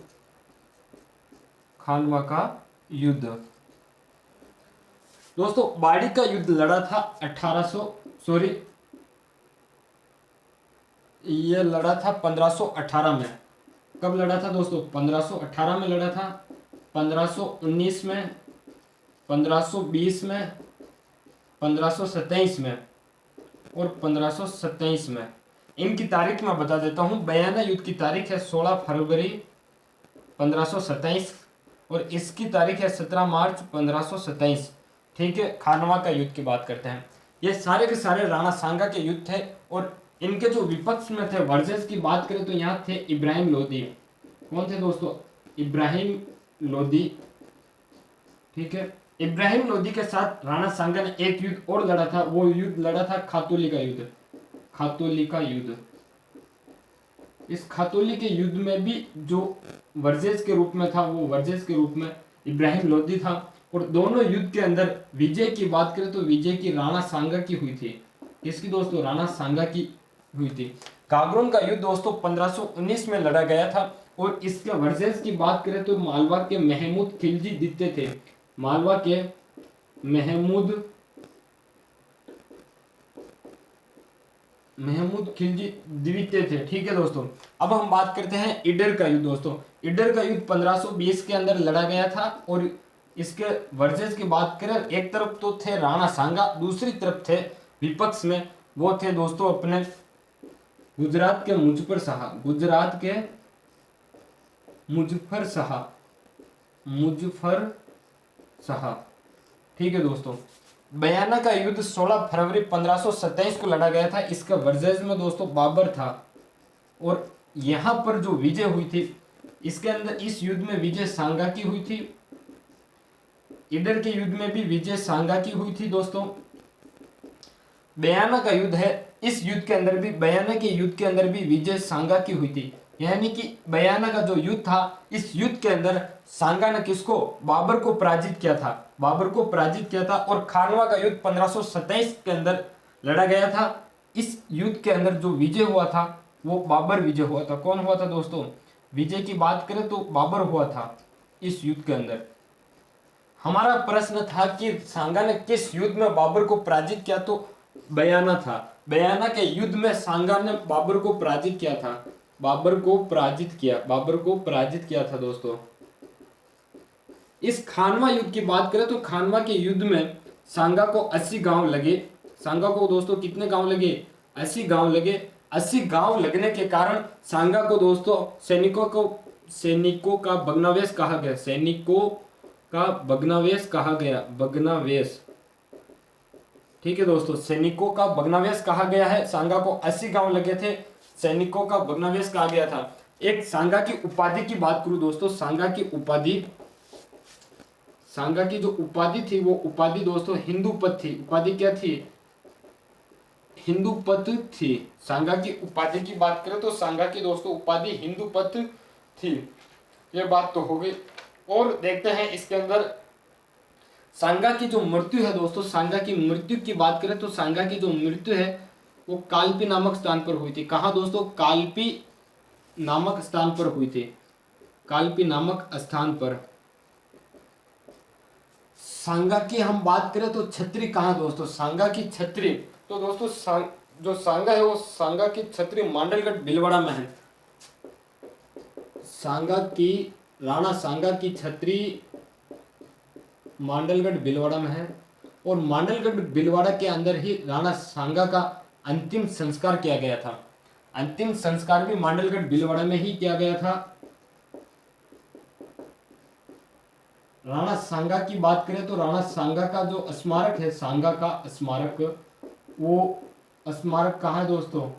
खानवा का युद्ध। दोस्तों बाड़ी का युद्ध लड़ा था 1518 में। कब लड़ा था दोस्तों? 1518 में लड़ा था, 1519 में, 1520 में, 1527 में और 1527 में। इनकी तारीख मैं बता देता हूं। बयाना युद्ध की तारीख है 16 फरवरी 1527 और इसकी तारीख है 17 मार्च 1527। ठीक है, खानवा का युद्ध की बात करते हैं। ये सारे के सारे राणा सांगा के युद्ध थे और इनके जो विपक्ष में थे, वर्सेस की बात करें तो यहाँ थे इब्राहिम लोदी। कौन थे दोस्तों? इब्राहिम लोदी। ठीक है, इब्राहिम लोदी के साथ राणा सांगा ने एक युद्ध और लड़ा था, वो युद्ध लड़ा था खातोली का युद्ध। खातोली का युद्ध। इस खातोली के युद्ध में भी जो वर्सेस के रूप में था, वो वर्सेस के रूप में इब्राहिम लोदी था और दोनों युद्ध के अंदर विजय की बात करें तो विजय की राणा सांगा की हुई थी। इसकी दोस्तों राणा सांगा की हुई थी। गागरोन का युद्ध दोस्तों 1519 में लड़ा गया था और इसके वर्सेस की बात करें तो मालवा के महमूद खिलजी जीतते थे। मालवा के महमूद खिलजी द्वितीय थे। ठीक है दोस्तों, अब हम बात करते हैं ईडर का युद्ध। दोस्तों ईडर का युद्ध 1520 के अंदर लड़ा गया था और इसके वर्सेस की बात करें, एक तरफ तो थे राणा सांगा, दूसरी तरफ थे विपक्ष में, वो थे दोस्तों अपने गुजरात के मुजफ्फर शाह। गुजरात के मुजफ्फर शाह। ठीक है दोस्तों, बयाना का युद्ध 16 फरवरी 1527 को लड़ा गया था। इसका वर्सेस में दोस्तों बाबर था और यहाँ पर जो विजय हुई थी, इसके अंदर इस युद्ध में विजय सांगा की हुई थी। ईडर के युद्ध में भी विजय सांगा की हुई थी दोस्तों। बयाना का युद्ध है, इस युद्ध के अंदर भी, बयाना के युद्ध के अंदर भी विजय सांगा की हुई थी। यानी कि बयाना का जो युद्ध था, इस युद्ध के अंदर सांगा ने किसको? बाबर को पराजित किया था। बाबर को पराजित किया था और खानवा का युद्ध 1527 के अंदर लड़ा गया था। इस युद्ध के अंदर जो विजय हुआ था वो बाबर विजय हुआ था। कौन हुआ था दोस्तों? विजय की बात करें तो बाबर हुआ था इस युद्ध के अंदर। हमारा प्रश्न था कि सांगा ने किस युद्ध में बाबर को पराजित किया, तो बयाना था। बयाना के युद्ध में सांगा ने बाबर को पराजित किया था। बाबर को पराजित किया था दोस्तों। इस खानवा युद्ध की बात करें तो खानवा के युद्ध में सांगा को 80 गांव लगे। सांगा को दोस्तों कितने गांव लगे? 80 गांव लगे। 80 गांव लगने के कारण सांगा को दोस्तों सैनिकों का भग्नावेश कहा गया। सैनिकों का भग्नावेश कहा गया। भग्नावेश। ठीक है दोस्तों, सैनिकों का भग्नावेश कहा गया है। सांगा को 80 गांव लगे थे सैनिकों का भग्नावशेष कहा गया था। एक सांगा की उपाधि की बात करूं दोस्तों, सांगा की जो उपाधि थी वो उपाधि दोस्तों हिंदूपत थी। उपाधि क्या थी? हिंदूपत थी। सांगा की उपाधि की बात करें तो सांगा की दोस्तों उपाधि हिंदूपत थी। ये बात तो हो गई। और देखते हैं इसके अंदर सांगा की जो मृत्यु है दोस्तों, सांगा की मृत्यु की बात करें तो सांगा की जो मृत्यु है वो कालपी नामक स्थान पर हुई थी। कहाँ दोस्तों? कालपी नामक स्थान पर हुई थी। कालपी नामक स्थान पर। सांगा की हम बात करें तो छतरी कहाँ दोस्तों? सांगा की छतरी तो दोस्तों जो सांगा है वो सांगा की छतरी मांडलगढ़ भीलवाड़ा में है। राणा सांगा की छतरी मांडलगढ़ भीलवाड़ा में है। और मांडलगढ़ भीलवाड़ा के अंदर ही राणा सांगा का अंतिम संस्कार किया गया था। अंतिम संस्कार भी मांडलगढ़ भीलवाड़ा में ही किया गया था। राणा सांगा की बात करें तो राणा सांगा का जो स्मारक है, सांगा का स्मारक, वो स्मारक कहाँ है दोस्तों?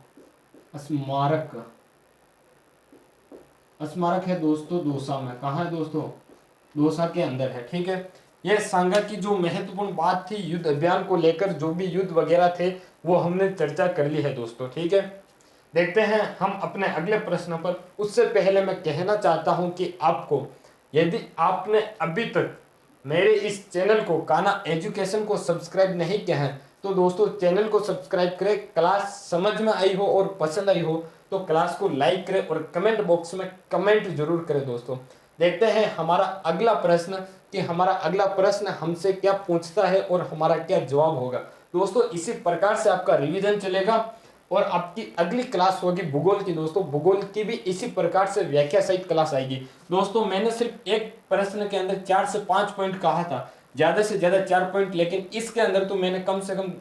स्मारक है दोस्तों दौसा में। कहाँ है दोस्तों? दौसा के अंदर है। ठीक है, यह सांगा की जो महत्वपूर्ण बात थी युद्ध अभियान को लेकर, जो भी युद्ध वगैरह थे वो हमने चर्चा कर ली है दोस्तों। ठीक है, देखते हैं हम अपने अगले प्रश्न पर। उससे पहले मैं कहना चाहता हूं कि आपको, यदि आपने अभी तक मेरे इस चैनल को कान्हा एजुकेशन को सब्सक्राइब नहीं किया है तो दोस्तों चैनल को सब्सक्राइब करें। क्लास समझ में आई हो और पसंद आई हो तो क्लास को लाइक करें और कमेंट बॉक्स में कमेंट जरूर करें दोस्तों। देखते हैं हमारा अगला प्रश्न कि हमारा अगला प्रश्न हमसे क्या पूछता है और हमारा क्या जवाब होगा। दोस्तों इसी प्रकार से आपका रिवीजन चलेगा और आपकी अगली क्लास होगी भूगोल की। दोस्तों भूगोल की भी इसी प्रकार से व्याख्या सहित क्लास आएगी। दोस्तों मैंने सिर्फ एक प्रश्न के अंदर 4 से 5 पॉइंट कहा था, ज्यादा से ज्यादा 4 पॉइंट, लेकिन इसके अंदर तो मैंने कम से कम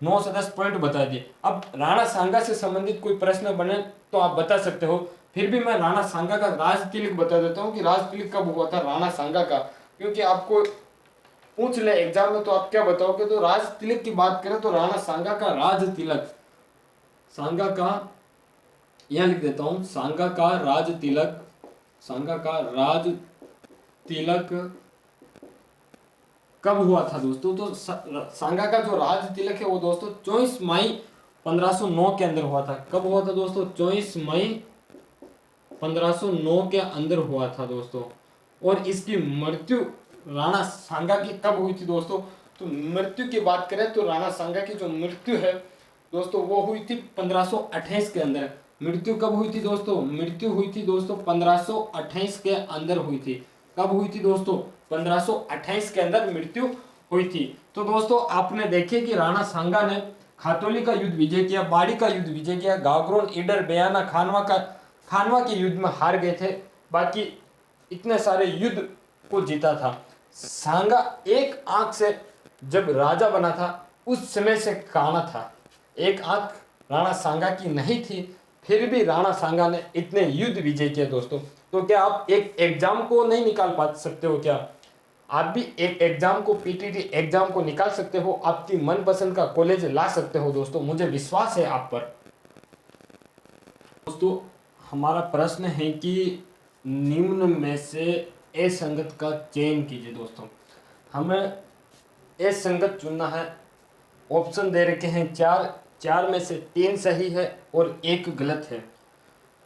9 से 10 पॉइंट बता दिए। अब राणा सांगा से संबंधित कोई प्रश्न बने तो आप बता सकते हो, फिर भी मैं राणा सांगा का राज तिलक बता देता हूँ कि राज तिलक कब हुआ था राणा सांगा का, क्योंकि आपको पूछ ले एग्जाम में तो आप क्या बताओगे। तो राज तिलक की बात करें तो राणा सांगा का राज तिलक, सांगा का, यह लिख देता हूं, सांगा का राज तिलक, सांगा का राज तिलक कब हुआ था दोस्तों? तो सांगा का जो राज तिलक है वो दोस्तों 24 मई 1509 के अंदर हुआ था। कब हुआ था दोस्तों? 24 मई 1509 के अंदर हुआ था दोस्तों। और इसकी मृत्यु राणा सांगा की कब हुई थी दोस्तों? तो मृत्यु की बात करें तो राणा सांगा की जो मृत्यु है दोस्तों वो हुई थी 1528 के अंदर। मृत्यु कब हुई थी दोस्तों? मृत्यु हुई थी दोस्तों 1528 के अंदर हुई थी। कब हुई थी दोस्तों? 1528 के अंदर मृत्यु हुई थी। तो दोस्तों आपने देखे कि राणा सांगा ने खातौली का युद्ध विजय किया, बाड़ी का युद्ध विजय किया, गागरोन, ईडर, बयाना, खानवा के युद्ध में हार गए थे, बाकी इतने सारे युद्ध को जीता था। सांगा एक आंख से जब राजा बना था उस समय से काना था, एक आंख राणा सांगा की नहीं थी, फिर भी राणा सांगा ने इतने युद्ध विजय किए दोस्तों। तो क्या आप एक एग्जाम को नहीं निकाल पा सकते हो? क्या आप भी एक एग्जाम को, पीटीटी एग्जाम को निकाल सकते हो, आपकी मनपसंद का कॉलेज ला सकते हो दोस्तों, मुझे विश्वास है आप पर। दोस्तों हमारा प्रश्न है कि निम्न में से ए संगत का चयन कीजिए। दोस्तों हमें ए संगत चुनना है। ऑप्शन दे रखे हैं 4 में से 3 सही है और 1 गलत है।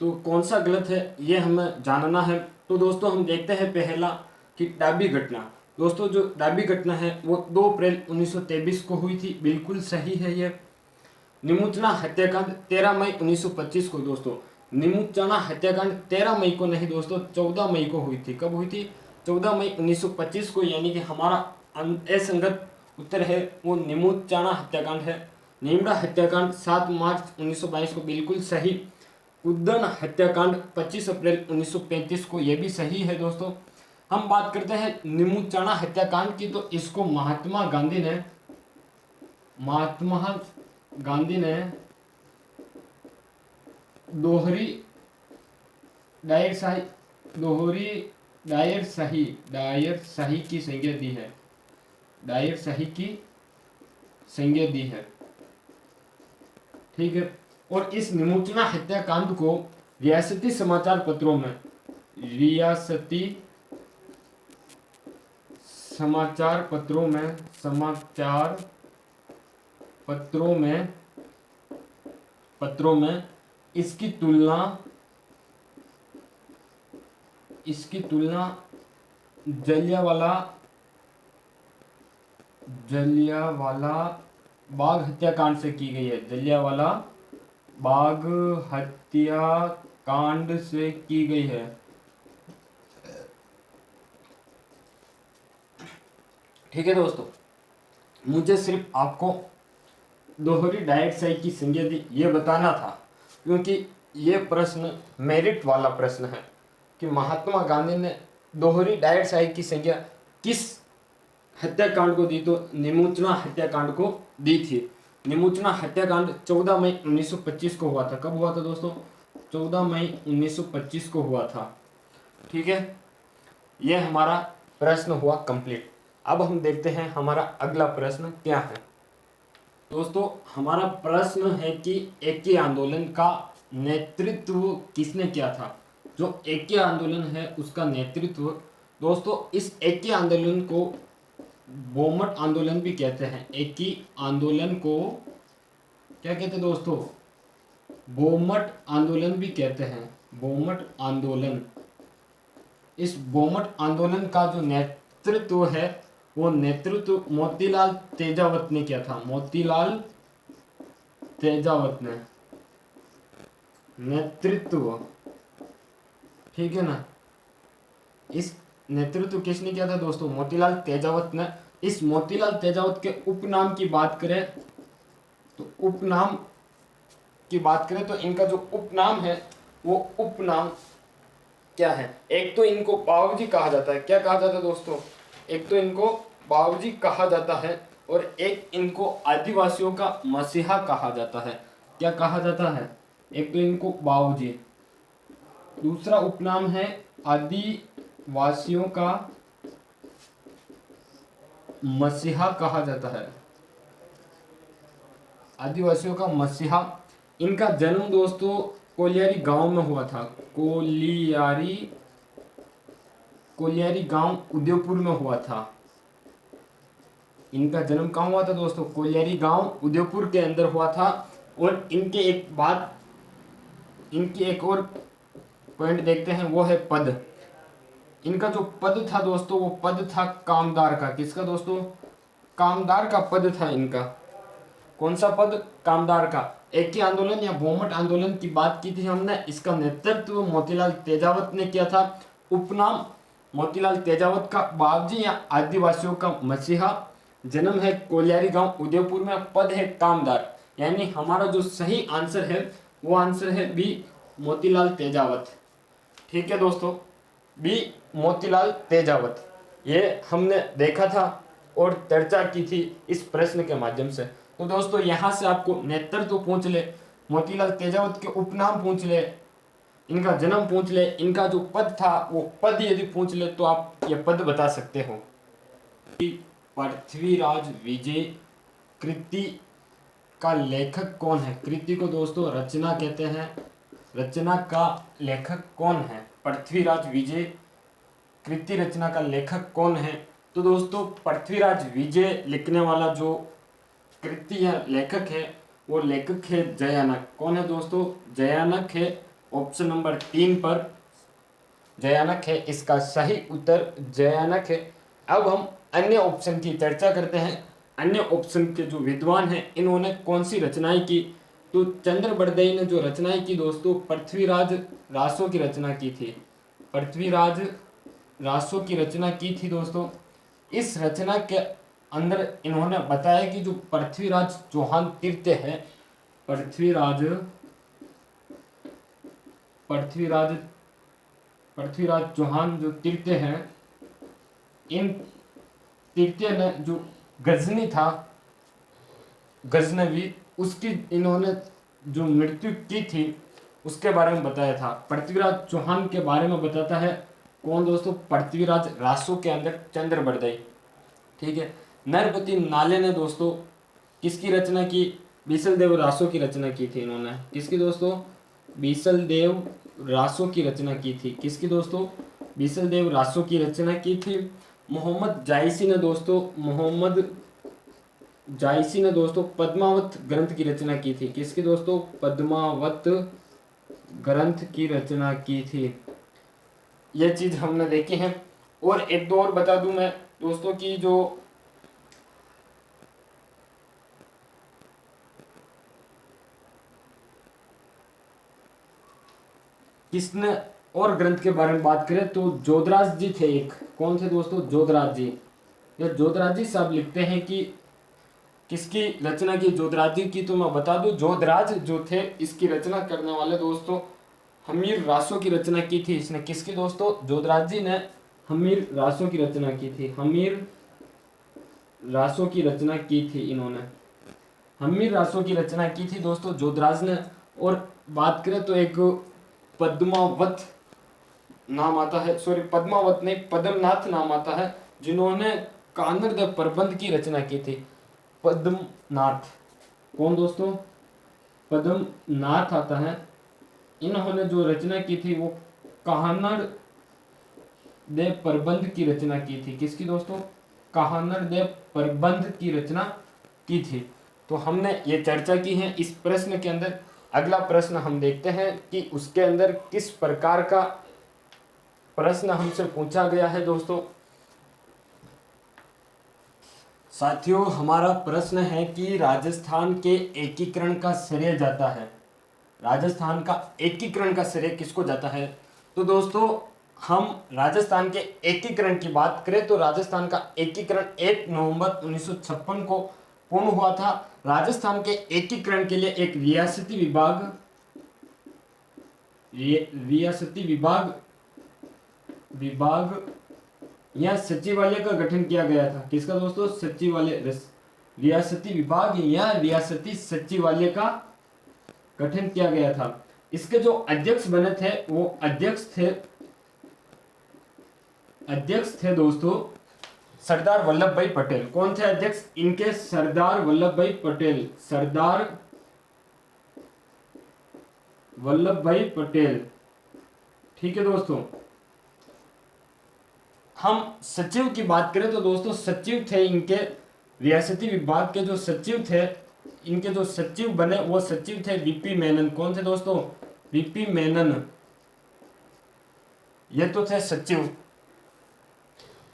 तो कौन सा गलत है ये हमें जानना है। तो दोस्तों हम देखते हैं पहला कि डाबी घटना। दोस्तों जो डाबी घटना है वो 2 अप्रैल 1923 को हुई थी, बिल्कुल सही है ये। निमुचना हत्याकांड 13 मई 1925 को। दोस्तों निमुचना हत्याकांड 13 मई को नहीं दोस्तों, 14 मई को हुई थी। कब हुई थी? 14 मई 1925 को, यानी कि हमारा असंगत उत्तर है वो निमुचना हत्याकांड है। नीमड़ा हत्याकांड 7 मार्च 1922 को, बिल्कुल सही। उद्दन हत्याकांड 25 अप्रैल 1935 को, यह भी सही है दोस्तों। हम बात करते हैं निमुचना हत्याकांड की, तो इसको महात्मा गांधी ने दोहरी दायर सही की संज्ञा दी है। दायर सही की संज्ञा दी है, ठीक है। और इस निमोचना हत्याकांड को रियासती समाचार पत्रों में इसकी तुलना जलियांवाला बाग हत्याकांड से की गई है। जलियांवाला बाग हत्याकांड से की गई है। ठीक है दोस्तों, मुझे सिर्फ आपको दोहरी डाइऑक्साइड की संज्ञा दी ये बताना था, क्योंकि ये प्रश्न मेरिट वाला प्रश्न है कि महात्मा गांधी ने दोहरी डाइऑक्साइड की संज्ञा किस हत्याकांड को दी, तो निमोचना हत्याकांड को दी थी। निमोचना हत्याकांड 14 मई 1925 को हुआ था। कब हुआ था दोस्तों? 14 मई 1925 को हुआ था। ठीक है, यह हमारा प्रश्न हुआ कंप्लीट। अब हम देखते हैं हमारा अगला प्रश्न क्या है। दोस्तों, हमारा प्रश्न है कि एके आंदोलन का नेतृत्व किसने किया था? जो एके आंदोलन है उसका नेतृत्व दोस्तों, इस एके आंदोलन को बोमट आंदोलन भी कहते हैं। एकी आंदोलन को क्या कहते हैं दोस्तों? बोमट आंदोलन भी कहते हैं। बोमट आंदोलन। इस बोमट आंदोलन का जो नेतृत्व है वो नेतृत्व मोतीलाल तेजावत ने किया था। मोतीलाल तेजावत ने नेतृत्व, ठीक है ना, इस नेतृत्व किसने किया था दोस्तों? मोतीलाल तेजावत ने। इस मोतीलाल तेजावत के उपनाम की बात करें तो इनका जो उपनाम है वो उपनाम क्या है? एक तो इनको बाबूजी कहा जाता है। क्या कहा जाता है दोस्तों? एक तो इनको बाबूजी कहा जाता है और एक इनको आदिवासियों का मसीहा कहा जाता है। क्या कहा जाता है? एक तो इनको बाबूजी, दूसरा उपनाम है आदिवासियों का मसीहा कहा जाता है। आदिवासियों का मसीहा। इनका जन्म दोस्तों कोलियारी गांव में हुआ था। कोलियारी गांव उदयपुर में हुआ था। इनका जन्म कहाँ हुआ था दोस्तों? कोलियारी गांव उदयपुर के अंदर हुआ था। और इनके एक और पॉइंट देखते हैं, वो है पद। इनका जो पद था दोस्तों वो पद था कामदार का। किसका दोस्तों? कामदार का पद था इनका। कौन सा पद? कामदार का। एकी आंदोलन या बोमट आंदोलन की बात की थी हमने। इसका नेतृत्व मोतीलाल तेजावत ने किया था। उपनाम मोतीलाल तेजावत का बाबूजी या आदिवासियों का मसीहा। जन्म है कोलियारी गांव उदयपुर में। पद है कामदार। यानी हमारा जो सही आंसर है वो आंसर है बी, मोतीलाल तेजावत। ठीक है दोस्तों, बी मोतीलाल तेजावत। ये हमने देखा था और चर्चा की थी इस प्रश्न के माध्यम से। तो दोस्तों यहाँ से आपको नेतृत्व पूछ ले, मोतीलाल तेजावत के उपनाम पूछ ले, इनका जन्म पूछ ले, इनका जो पद था वो पद यदि पूछ ले तो आप ये पद बता सकते हो। पृथ्वीराज विजय कृति का लेखक कौन है? कृति को दोस्तों रचना कहते हैं। रचना का लेखक कौन है? पृथ्वीराज विजय कृति रचना का लेखक कौन है? तो दोस्तों पृथ्वीराज विजय लिखने वाला जो कृति है लेखक है वो लेखक है जयानक। कौन है दोस्तों? जयानक है। ऑप्शन नंबर 3 पर जयानक है इसका सही उत्तर, जयानक है। अब हम अन्य ऑप्शन की चर्चा करते हैं। अन्य ऑप्शन के जो विद्वान हैं इन्होंने कौन सी रचनाएं की? तो चंद्र बरदई ने जो रचनाएं की दोस्तों, पृथ्वीराज रासों की रचना की थी। पृथ्वीराज रासों की रचना की थी दोस्तों। इस रचना के अंदर इन्होंने बताया कि जो पृथ्वीराज चौहान तृतीय है, पृथ्वीराज चौहान जो तृतीय है, इन तृतीय ने जो गजनी था, गजनवी, उसकी इन्होंने जो मृत्यु की थी उसके बारे में बताया था। पृथ्वीराज चौहान के बारे में बताता है कौन दोस्तों? पृथ्वीराज रासों के अंदर चंद्र बरदई। ठीक है। नरपति नाले ने दोस्तों किसकी रचना की? बीसल देव रासो की रचना की थी इन्होंने। किसकी दोस्तों? बीसल देव रासो की रचना की थी। किसकी दोस्तों? बीसल देव रासो की रचना की थी। मोहम्मद जायसी ने दोस्तों, मोहम्मद जायसी ने दोस्तों पद्मावत ग्रंथ की रचना की थी। किसकी दोस्तों? पद्मावत ग्रंथ की रचना की थी। यह चीज हमने देखी है। और एक दो और बता दूं मैं दोस्तों की जो किसने और ग्रंथ के बारे में बात करें तो जोधराज जी थे एक। कौन थे दोस्तों? जोधराज जी। ये जोधराज जी साहब लिखते हैं कि किसकी रचना की? जोधराज जी की। तो मैं बता दूं जोधराज जो थे इसकी रचना करने वाले दोस्तों हमीर रासो की रचना की थी इसने। किसकी दोस्तों? जोधराज जी ने हमीर रासो की रचना की थी। हमीर रासो की रचना की थी इन्होंने। हमीर रासो की रचना की थी दोस्तों जोधराज ने। और बात करें तो एक पद्मावत नाम आता है, सॉरी पद्मावत नहीं, पद्मनाथ नाम आता है, जिन्होंने कानड़ देव प्रबंध की रचना की थी। पद्मनाथ। कौन दोस्तों? पद्मनाथ आता है। इन्होंने जो रचना की थी वो कानड़ देव प्रबंध की रचना की थी। किसकी दोस्तों? कानड़ देव प्रबंध की रचना की थी। तो हमने ये चर्चा की है इस प्रश्न के अंदर। अगला प्रश्न हम देखते हैं कि उसके अंदर किस प्रकार का प्रश्न हमसे पूछा गया है दोस्तों। साथियों हमारा प्रश्न है कि राजस्थान के एकीकरण का श्रेय जाता है, राजस्थान का एकीकरण का श्रेय किसको जाता है? तो दोस्तों हम राजस्थान के एकीकरण की बात करें तो राजस्थान का एकीकरण 1 नवंबर 1956 को पूर्ण हुआ था। राजस्थान के एकीकरण के लिए एक रियासती विभाग या सचिवालय का गठन किया गया था। किसका दोस्तों? सचिवालय, रियासती विभाग या रियासती सचिवालय का गठन किया गया था। इसके जो अध्यक्ष बने थे वो अध्यक्ष थे दोस्तों सरदार वल्लभ भाई पटेल। कौन थे अध्यक्ष इनके? सरदार वल्लभ भाई पटेल। सरदार वल्लभ भाई पटेल। ठीक है दोस्तों। हम सचिव की बात करें तो दोस्तों सचिव थे इनके, रियासती विभाग के जो सचिव थे, इनके जो सचिव बने वो सचिव थे वीपी मेनन। कौन थे दोस्तों? वीपी मेनन। ये तो थे सचिव।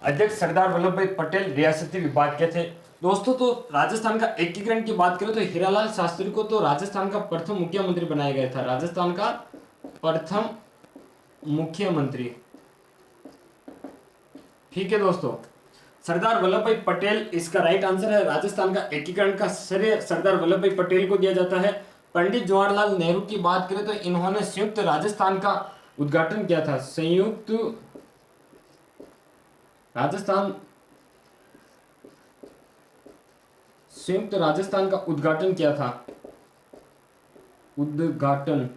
अध्यक्ष सरदार वल्लभ भाई पटेल रियासती विभाग के थे दोस्तों। तो राजस्थान का एकीकरण की बात करें तो हीरालाल शास्त्री को तो राजस्थान का प्रथम मुख्यमंत्री बनाया गया था। राजस्थान का प्रथम मुख्यमंत्री। ठीक है दोस्तों। सरदार वल्लभ भाई पटेल इसका राइट आंसर है। राजस्थान का एकीकरण का श्रेय सरदार वल्लभ भाई पटेल को दिया जाता है। पंडित जवाहरलाल नेहरू की बात करें तो इन्होंने संयुक्त राजस्थान का उद्घाटन किया था। संयुक्त राजस्थान का उद्घाटन किया था। उद्घाटन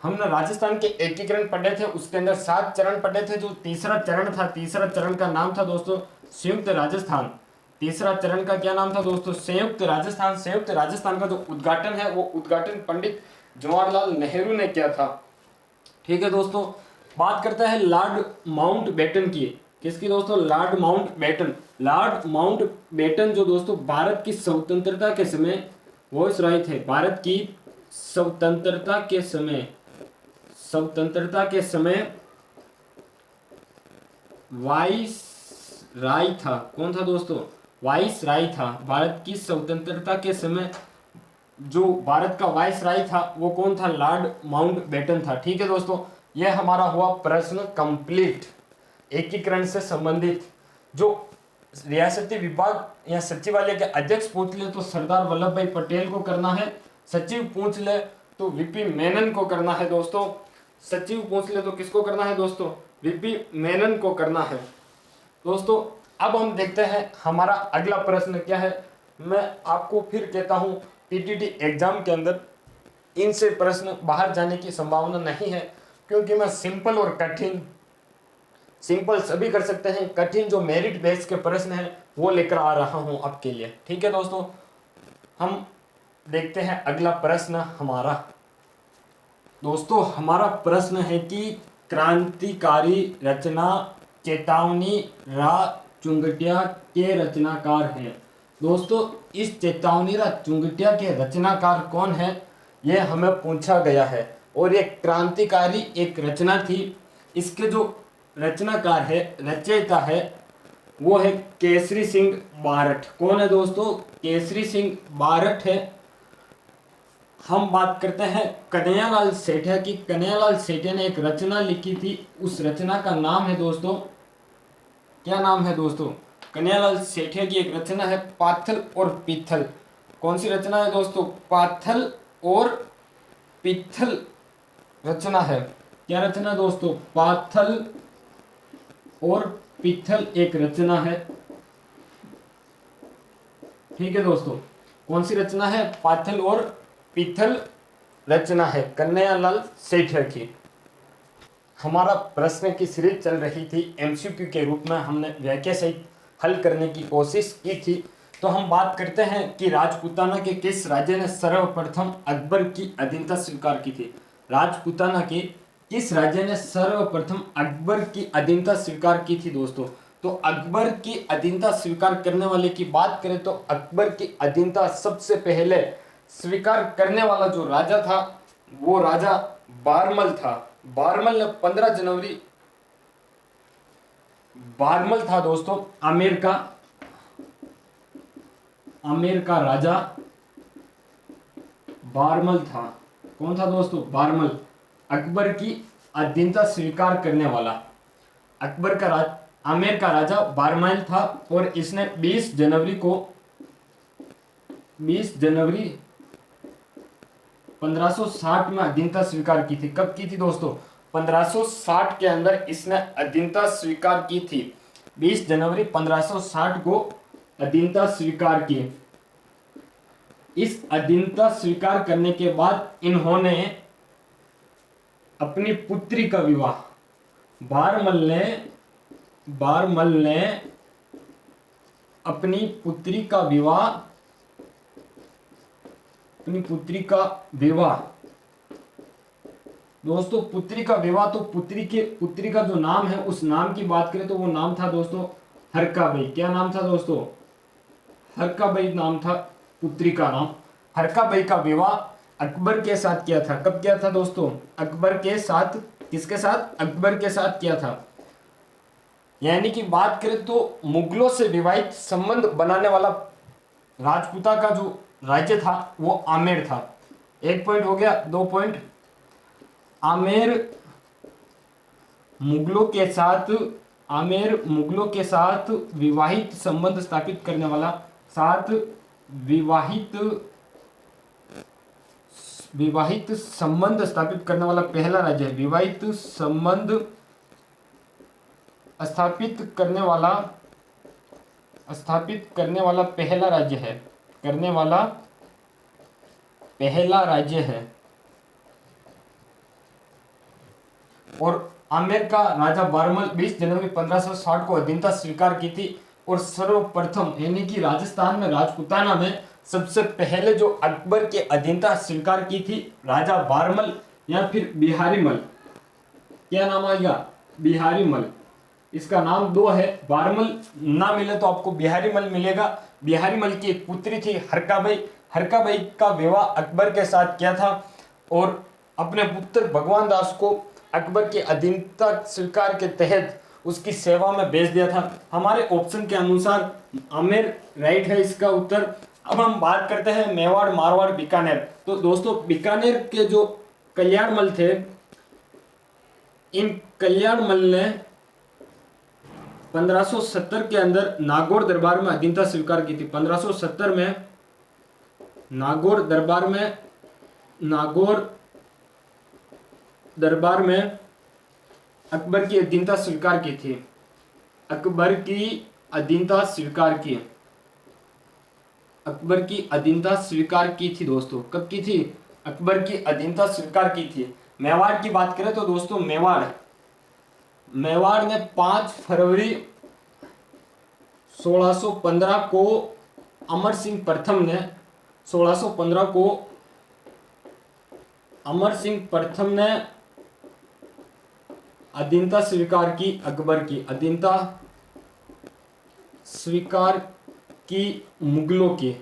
हमने राजस्थान के एकीकरण पढ़े थे, उसके अंदर 7 चरण पढ़े थे। जो तीसरा चरण था, तीसरा चरण का नाम था दोस्तों संयुक्त राजस्थान। तीसरा चरण का क्या नाम था दोस्तों? संयुक्त राजस्थान। संयुक्त राजस्थान का जो उद्घाटन है वो उद्घाटन पंडित जवाहरलाल नेहरू ने किया था। ठीक है दोस्तों। बात करता है लॉर्ड माउंटबेटन की। किसकी दोस्तों? Lord Mountbatten. लॉर्ड माउंटबेटन जो दोस्तों भारत की स्वतंत्रता के समय वायसराय थे। भारत की स्वतंत्रता के समय वाइसराय था। कौन था दोस्तों? वाइसराय था। भारत की स्वतंत्रता के समय जो भारत का वाइसराय था वो कौन था? लॉर्ड माउंटबेटन था। ठीक है दोस्तों। यह हमारा हुआ प्रश्न कंप्लीट एकीकरण से संबंधित। जो रियासती विभाग या सचिवालय के अध्यक्ष पूछ ले तो सरदार वल्लभ भाई पटेल को करना है। सचिव पूछ ले तो वीपी मेनन को करना है दोस्तों। सचिव पूछ ले तो किसको करना है दोस्तों? वीपी मेनन को करना है दोस्तों। अब हम देखते हैं हमारा अगला प्रश्न क्या है। मैं आपको फिर कहता हूं पीटीटी एग्जाम के अंदर इनसे प्रश्न बाहर जाने की संभावना नहीं है, क्योंकि मैं सिंपल और कठिन सिंपल सभी कर सकते हैं, कठिन जो मेरिट बेस के प्रश्न हैं वो लेकर आ रहा हूं आपके लिए। ठीक है दोस्तों, हम देखते हैं अगला प्रश्न हमारा। दोस्तों हमारा प्रश्न है कि क्रांतिकारी रचना चेतावनी रा चुंगटिया के रचनाकार हैं। दोस्तों इस चेतावनी रा चुंगटिया के रचनाकार कौन है, यह हमें पूछा गया है। और ये क्रांतिकारी एक रचना थी, इसके जो रचनाकार है, रचयिता है, वो है केसरी सिंह बारठ। कौन है दोस्तों, केसरी सिंह बारठ है। हम बात करते हैं कन्हैयालाल सेठिया की। कन्हैयालाल सेठिया ने एक रचना लिखी थी, उस रचना का नाम है दोस्तों, क्या नाम है दोस्तों, कन्हैयालाल सेठिया की एक रचना है पाथल और पीथल। कौन सी रचना है दोस्तों, पाथल और पीथल रचना है। क्या रचना दोस्तों, पाथल और पीथल एक रचना है। ठीक है दोस्तों, कौन सी रचना है, पाथल और पीथल रचना है कन्हैयालाल सेठिया की। हमारा प्रश्न की सीरीज चल रही थी, एमसीक्यू के रूप में हमने व्याख्या सहित हल करने की कोशिश की थी। तो हम बात करते हैं कि राजपूताना के किस राज्य ने सर्वप्रथम अकबर की अधीनता स्वीकार की थी। राजपूताना के किस राज्य ने सर्वप्रथम अकबर की अधीनता स्वीकार की थी दोस्तों। तो अकबर की अधीनता स्वीकार करने वाले की बात करें तो अकबर की अधीनता सबसे पहले स्वीकार करने वाला जो राजा था वो राजा बारमल था। बारमल ने 15 जनवरी, बारमल था दोस्तों आमेर का राजा बारमल था। कौन था दोस्तों, बारमल, अकबर की अधीनता स्वीकार करने वाला। आमेर का राजा बारमल था और इसने 20 जनवरी 1560 में अधीनता स्वीकार की थी। कब की थी दोस्तों, 1560 के अंदर इसने अधीनता स्वीकार की थी। 20 जनवरी 1560 को अधीनता स्वीकार की। इस अधीनता स्वीकार करने के बाद इन्होंने अपनी पुत्री का विवाह, बारमल ने अपनी पुत्री का विवाह दोस्तों, पुत्री का विवाह, तो पुत्री का जो नाम है उस नाम की बात करें तो वो नाम था दोस्तों हरकाबाई। क्या नाम था दोस्तों, हरकाबाई नाम था पुत्री का नाम। हरकाबाई का विवाह अकबर के साथ किया था। कब किया था दोस्तों, अकबर के साथ, किसके साथ, अकबर के साथ किया था। यानी कि बात करें तो मुगलों से विवाहित संबंध बनाने वाला राजपूता का जो राज्य था वो आमेर था। एक पॉइंट हो गया। 2 पॉइंट, आमेर मुगलों के साथ विवाहित संबंध स्थापित करने वाला, विवाहित संबंध स्थापित करने वाला पहला राज्य है। विवाहित संबंध स्थापित करने वाला पहला राज्य है, और आमेर का राजा बारमल 20 जनवरी 1560 को अधीनता स्वीकार की थी। और सर्वप्रथम यानी कि राजस्थान में, राजपूताना में सबसे पहले जो अकबर के अधीनता स्वीकार की थी राजा बारमल या फिर बिहारी मल। क्या नाम आएगा, बिहारी मल। इसका नाम 2 है, बारमल ना मिले तो आपको बिहारी मल मिलेगा। बिहारी मल की एक पुत्री थी हरकाबाई। हरकाबाई का विवाह अकबर के साथ किया था और अपने पुत्र भगवान दास को अकबर के अधीनता स्वीकार के तहत उसकी सेवा में भेज दिया था। हमारे ऑप्शन के अनुसार आमेर राइट है इसका उत्तर। अब हम बात करते हैं मेवाड़, मारवाड़, बीकानेर। तो दोस्तों बीकानेर के जो कल्याणमल थे, इन कल्याणमल ने 1570 के अंदर नागौर दरबार में अधीनता स्वीकार की थी। 1570 में नागौर दरबार में अकबर की अधीनता स्वीकार की थी। अकबर की अधीनता स्वीकार की थी दोस्तों। कब की थी, अकबर की अधीनता स्वीकार की थी। मेवाड़ की बात करें तो दोस्तों मेवाड़ मेवाड़ ने 5 फरवरी 1615 को अमर सिंह प्रथम ने 1615 को अमर सिंह प्रथम ने अधीनता स्वीकार की अकबर की, अधीनता स्वीकार की मुगलों की,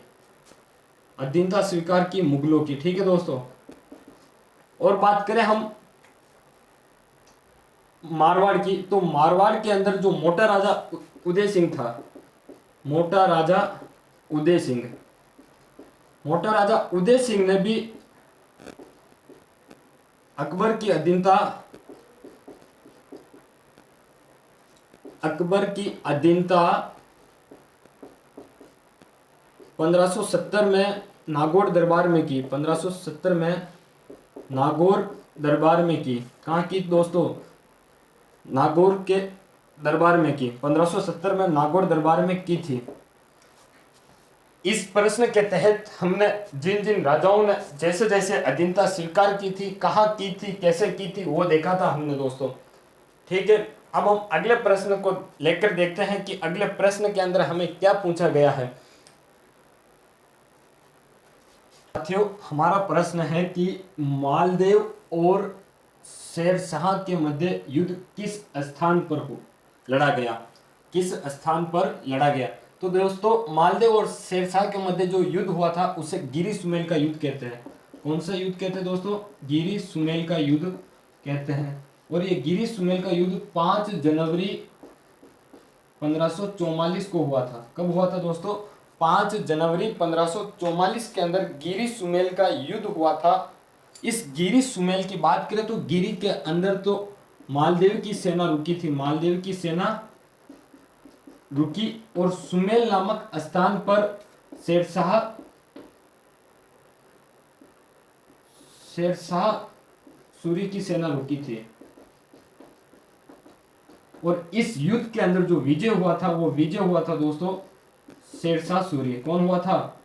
अधीनता स्वीकार की मुगलों की। ठीक है दोस्तों। और बात करें हम मारवाड़ की, तो मारवाड़ के अंदर जो मोटा राजा उदय सिंह था, मोटा राजा उदय सिंह, मोटा राजा उदय सिंह ने भी अकबर की अधीनता, अकबर की अधीनता 1570 में नागौर दरबार में की, 1570 में नागौर दरबार में की। कहाँ की दोस्तों? नागौर के दरबार में की, 1570 में नागौर दरबार में की थी। इस प्रश्न के तहत हमने जिन जिन राजाओं ने जैसे जैसे अधीनता स्वीकार की थी, कहाँ की थी, कैसे की थी, वो देखा था हमने दोस्तों। ठीक है। अब हम अगले प्रश्न को लेकर देखते हैं कि अगले प्रश्न के अंदर हमें क्या पूछा गया है। साथियों, हमारा प्रश्न है कि मालदेव और शेरशाह के मध्य युद्ध किस स्थान पर लड़ा गया, किस स्थान पर लड़ा गया? तो दोस्तों, मालदेव और शेरशाह के मध्य जो युद्ध हुआ था उसे गिरी सुमेल का युद्ध कहते हैं। कौन सा युद्ध कहते हैं दोस्तों? गिरी सुमेल का युद्ध कहते हैं। और ये गिरी सुमेल का युद्ध 5 जनवरी 1544 को हुआ था। कब हुआ था दोस्तों? 5 जनवरी 1544 के अंदर गिरी सुमेल का युद्ध हुआ था। इस गिरी सुमेल की बात करें तो गिरी के अंदर तो मालदेव की सेना रुकी थी, मालदेव की सेना रुकी, और सुमेल नामक स्थान पर शेरशाह सूरी की सेना रुकी थी। और इस युद्ध के अंदर जो विजय हुआ था वो विजय हुआ था दोस्तों शेरशाह सूरी। कौन हुआ था?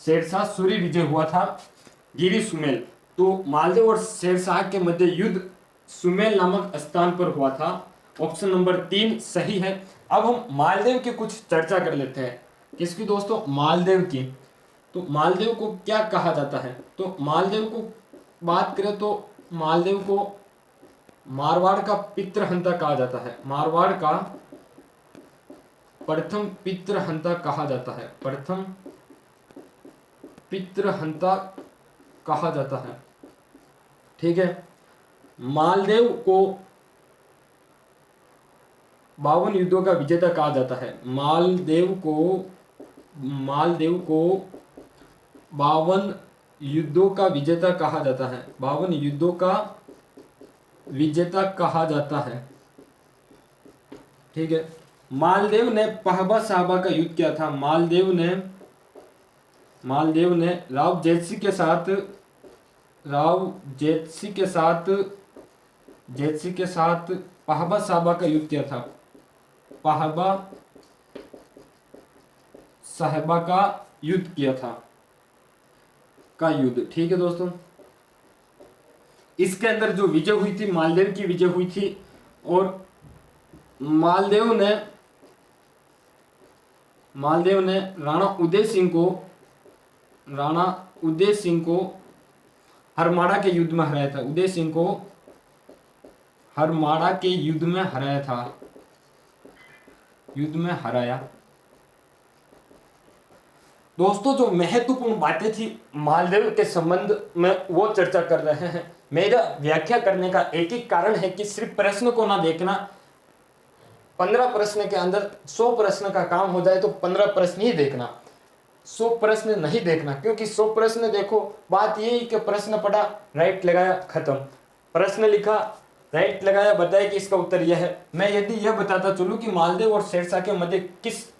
शेरशाह सूरी विजय हुआ था गिरी सुमेल। तो मालदेव और शेरशाह के मध्य युद्ध सुमेल नामक स्थान पर हुआ था। ऑप्शन नंबर 3 सही है। अब हम मालदेव की कुछ चर्चा कर लेते हैं। किसकी दोस्तों? मालदेव की। तो मालदेव को क्या कहा जाता है? तो मालदेव को बात करें तो मालदेव को मारवाड़ का पितृहंता कहा जाता है, मारवाड़ का प्रथम पितृहंता कहा जाता है, प्रथम पितृहंता कहा जाता है। ठीक है। मालदेव को 52 युद्धों का विजेता कहा जाता है। मालदेव को 52 युद्धों का विजेता कहा जाता है, 52 युद्धों का विजेता कहा जाता है। ठीक है। मालदेव ने पहबा साहबा का युद्ध किया था। मालदेव ने राव जेतसी के साथ पहबा साहबा का युद्ध किया था, पहबा साहबा का युद्ध किया था, का युद्ध। ठीक है दोस्तों। इसके अंदर जो विजय हुई थी मालदेव की विजय हुई थी। और मालदेव ने राणा उदय सिंह को हरमाड़ा के युद्ध में हराया था। उदय सिंह को हरमाड़ा के युद्ध में हराया था, युद्ध में हराया। दोस्तों, जो महत्वपूर्ण बातें थी मालदेव के संबंध में वो चर्चा कर रहे हैं। मेरा व्याख्या करने का एक ही कारण है कि सिर्फ प्रश्न को ना देखना। 15 प्रश्न के अंदर 100 प्रश्न का काम हो जाए तो 15 प्रश्न ही देखना, 100 प्रश्न नहीं देखना। क्योंकि 100 प्रश्न देखो, बात यही कि प्रश्न पढ़ा, राइट लगाया, खत्म। प्रश्न लिखा, राइट लगाया, बताया कि इसका उत्तर यह है। मैं यदि यह बताता चलूं कि मालदेव और शेरशाह के मध्य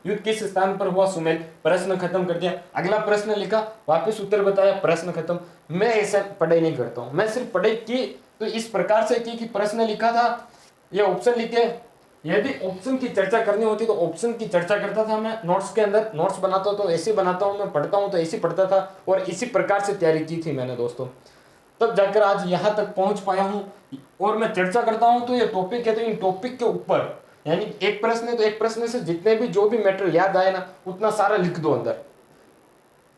युद्ध किस स्थान पर हुआ, सुमेल, प्रश्न खत्म कर दिया। अगला प्रश्न लिखा, वापस उत्तर बताया, प्रश्न खत्म। मैं ऐसा पढ़ाई नहीं करता हूं। मैं सिर्फ पढ़ाई की तो इस प्रकार से की कि प्रश्न लिखा था, ये ऑप्शन लिखे। यदि ऑप्शन की चर्चा करनी होती तो ऑप्शन की चर्चा करता था। मैं नोट्स के अंदर नोट्स बनाता हूं तो ऐसे बनाता हूं, मैं पढ़ता हूं तो ऐसे पढ़ता था, और इसी प्रकार से तैयारी की थी मैंने दोस्तों। तब जाकर आज यहाँ तक पहुंच पाया हूँ और मैं चर्चा करता हूँ तो ये टॉपिक है, तो इन टॉपिक के ऊपर यानी एक प्रश्न है तो एक प्रश्न से जितने भी जो भी मैटर याद आए ना उतना सारा लिख दो अंदर,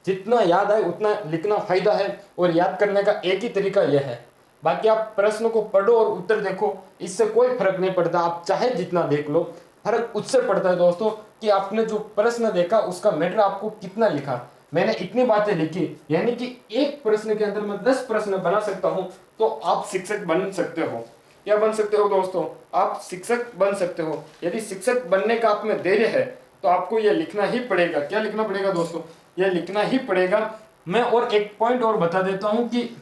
जितना याद आए उतना लिखना फायदा है। और याद करने का एक ही तरीका यह है, बाकी आप प्रश्न को पढ़ो और उत्तर देखो, इससे कोई फर्क नहीं पड़ता, आप चाहे जितना देख लो, फर्क उससे पड़ता है दोस्तों कि आपने जो प्रश्न देखा उसका मैटर आपको कितना लिखा। मैंने इतनी बातें लिखी यानी कि एक प्रश्न के अंदर मैं 10 प्रश्न बना सकता हूं तो आप शिक्षक बन सकते हो। क्या बन सकते हो दोस्तों? आप शिक्षक बन सकते हो। यदि शिक्षक बनने का आप में धैर्य है तो आपको यह लिखना ही पड़ेगा। क्या लिखना पड़ेगा दोस्तों? यह लिखना ही पड़ेगा। मैं और एक पॉइंट और बता देता हूं कि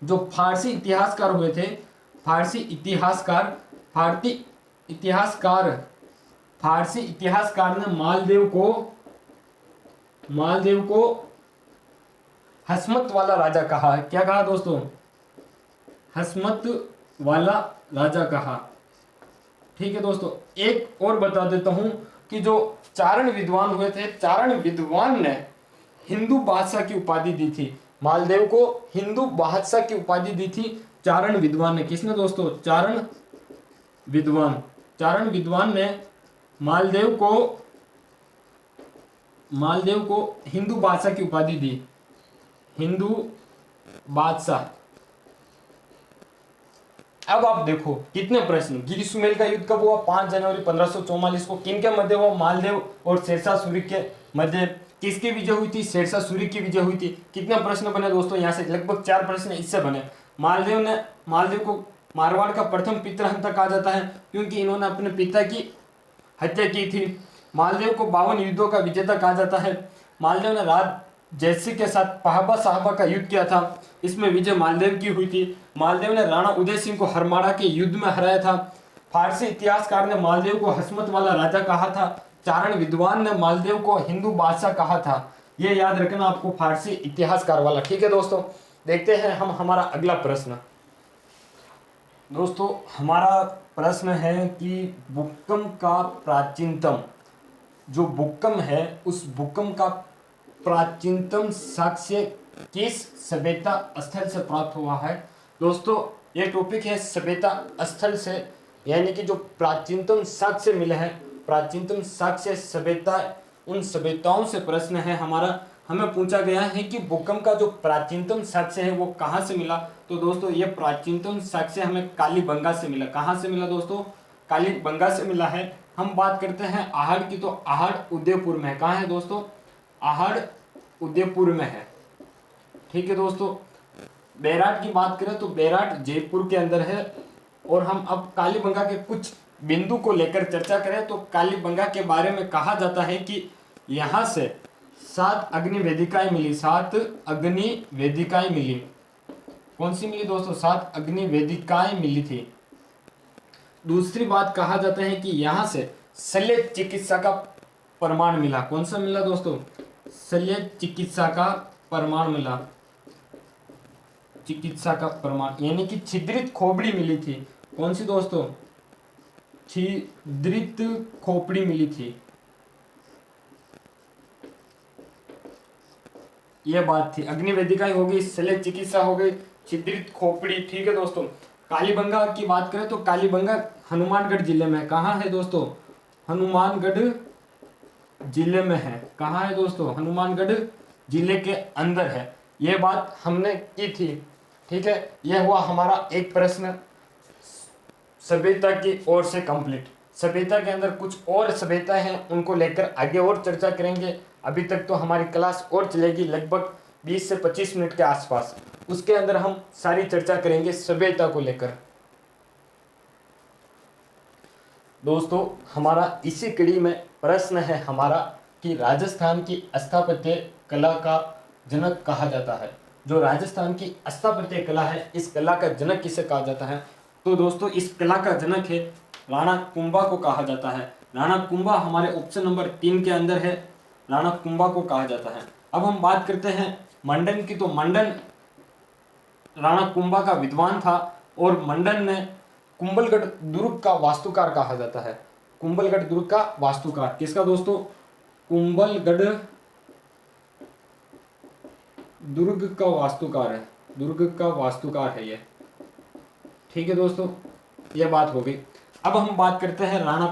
जो फारसी इतिहासकार हुए थे, फारसी इतिहासकार ने मालदेव को हसमत वाला राजा कहा है। क्या कहा दोस्तों? हसमत वाला राजा कहा। ठीक है दोस्तों, एक और बता देता हूं कि जो चारण विद्वान हुए थे, चारण विद्वान ने हिंदू बादशाह की उपाधि दी थी। मालदेव को हिंदू बादशाह की उपाधि दी थी चारण विद्वान ने। किसने दोस्तों? चारण विद्वान ने मालदेव को हिंदू बादशाह की उपाधि दी। हिंदू बादशाह। अब आप देखो कितने प्रश्न। गिरी सुमेल का युद्ध कब हुआ? 5 जनवरी 1544 को। किनके मध्य हुआ? मालदेव और शेरशाह सूरी के मध्य। किसकी विजय हुई थी? शेरशाह सूरी की विजय हुई थी। कितने प्रश्न बने दोस्तों? यहाँ से लगभग 4 प्रश्न इससे बने। मालदेव को मारवाड़ का प्रथम पितृहंता कहा जाता है क्योंकि इन्होंने अपने पिता की हत्या की थी। मालदेव को 52 युद्धों का विजेता कहा जाता है। मालदेव ने राज जयसिंह के साथ पाहबा साहबा का युद्ध किया था, इसमें विजय मालदेव की हुई थी। मालदेव ने राणा उदय सिंह को हरमाड़ा के युद्ध में हराया था। फारसी इतिहासकार ने मालदेव को हसमत वाला राजा कहा था। चारण विद्वान ने मालदेव को हिंदू बादशाह कहा था। ये याद रखना आपको, फारसी इतिहासकार वाला। ठीक है दोस्तों, देखते हैं हम हमारा अगला प्रश्न। दोस्तों हमारा प्रश्न है कि बुक्कम का प्राचीनतम, जो बुक्कम है उस बुक्कम का प्राचीनतम साक्ष्य किस सभ्यता स्थल से प्राप्त हुआ है? दोस्तों ये टॉपिक है सभ्यता स्थल से, यानी कि जो प्राचीनतम साक्ष्य मिले हैं, प्राचीनतम साक्ष्य सभ्यता, उन सभ्यताओं से प्रश्न है हमारा। हमें पूछा गया है कि भूकंप का जो प्राचीनतम साक्ष्य है वो कहाँ से मिला? तो दोस्तों ये प्राचीनतम साक्ष्य हमें कालीबंगा से मिला। कहाँ से मिला दोस्तों? कालीबंगा से मिला है। हम बात करते हैं आहड़ की, तो आहड़ उदयपुर में है। कहाँ है दोस्तों? आहड़ उदयपुर में है। ठीक है दोस्तों, बैराट की बात करें तो बैराट जयपुर के अंदर है। और हम अब कालीबंगा के कुछ बिंदु को लेकर चर्चा करें तो कालीबंगा के बारे में कहा जाता है कि यहाँ से 7 अग्नि वेदिकाएं मिली। 7 अग्नि वेदिकाएं मिली। कौन सी मिली दोस्तों? 7 अग्नि वेदिकाएं मिली थी। दूसरी बात कहा जाता है कि यहाँ से शल्य चिकित्सा का प्रमाण मिला। कौन सा मिला दोस्तों? शल्य चिकित्सा का प्रमाण मिला। चिकित्सा का प्रमाण यानी कि छिद्रित खोपड़ी मिली थी। कौन सी दोस्तों? छिद्रित खोपड़ी मिली थी। यह बात थी। अग्नि वेदिकाएं हो गई, शल्य चिकित्सा हो गई, छिद्रित खोपड़ी। ठीक है दोस्तों, कालीबंगा की बात करें तो कालीबंगा हनुमानगढ़ जिले में। कहाँ है दोस्तों? हनुमानगढ़ जिले में है। कहाँ है दोस्तों? हनुमानगढ़ जिले के अंदर है। यह बात हमने की थी। ठीक है, यह हुआ हमारा एक प्रश्न सभ्यता की ओर से कंप्लीट। सभ्यता के अंदर कुछ और सभ्यता हैं, उनको लेकर आगे और चर्चा करेंगे। अभी तक तो हमारी क्लास और चलेगी लगभग 20 से 25 मिनट के आसपास। उसके अंदर हम सारी चर्चा करेंगे सभ्यता को लेकर। दोस्तों हमारा इसी कड़ी में प्रश्न है हमारा कि राजस्थान की स्थापत्य कला का जनक कहा जाता है। जो राजस्थान की स्थापत्य कला है, इस कला का जनक किसे कहा जाता है? तो दोस्तों इस कला का जनक है राणा कुंभा को कहा जाता है। राणा कुंभा हमारे ऑप्शन नंबर 3 के अंदर है। राणा कुंभा को कहा जाता है। अब हम बात करते हैं मंडन की, तो मंडन राणा कुंभा का विद्वान था और मंडन ने कुंभलगढ़ दुर्ग का वास्तुकार कहा जाता है। कुंभलगढ़ दुर्ग का वास्तुकार किसका दोस्तों? कुंभलगढ़ दुर्ग का वास्तुकार है। दुर्ग का वास्तुकार है ये। ठीक है दोस्तों, ये बात हो गई। अब हम बात करते हैं राणा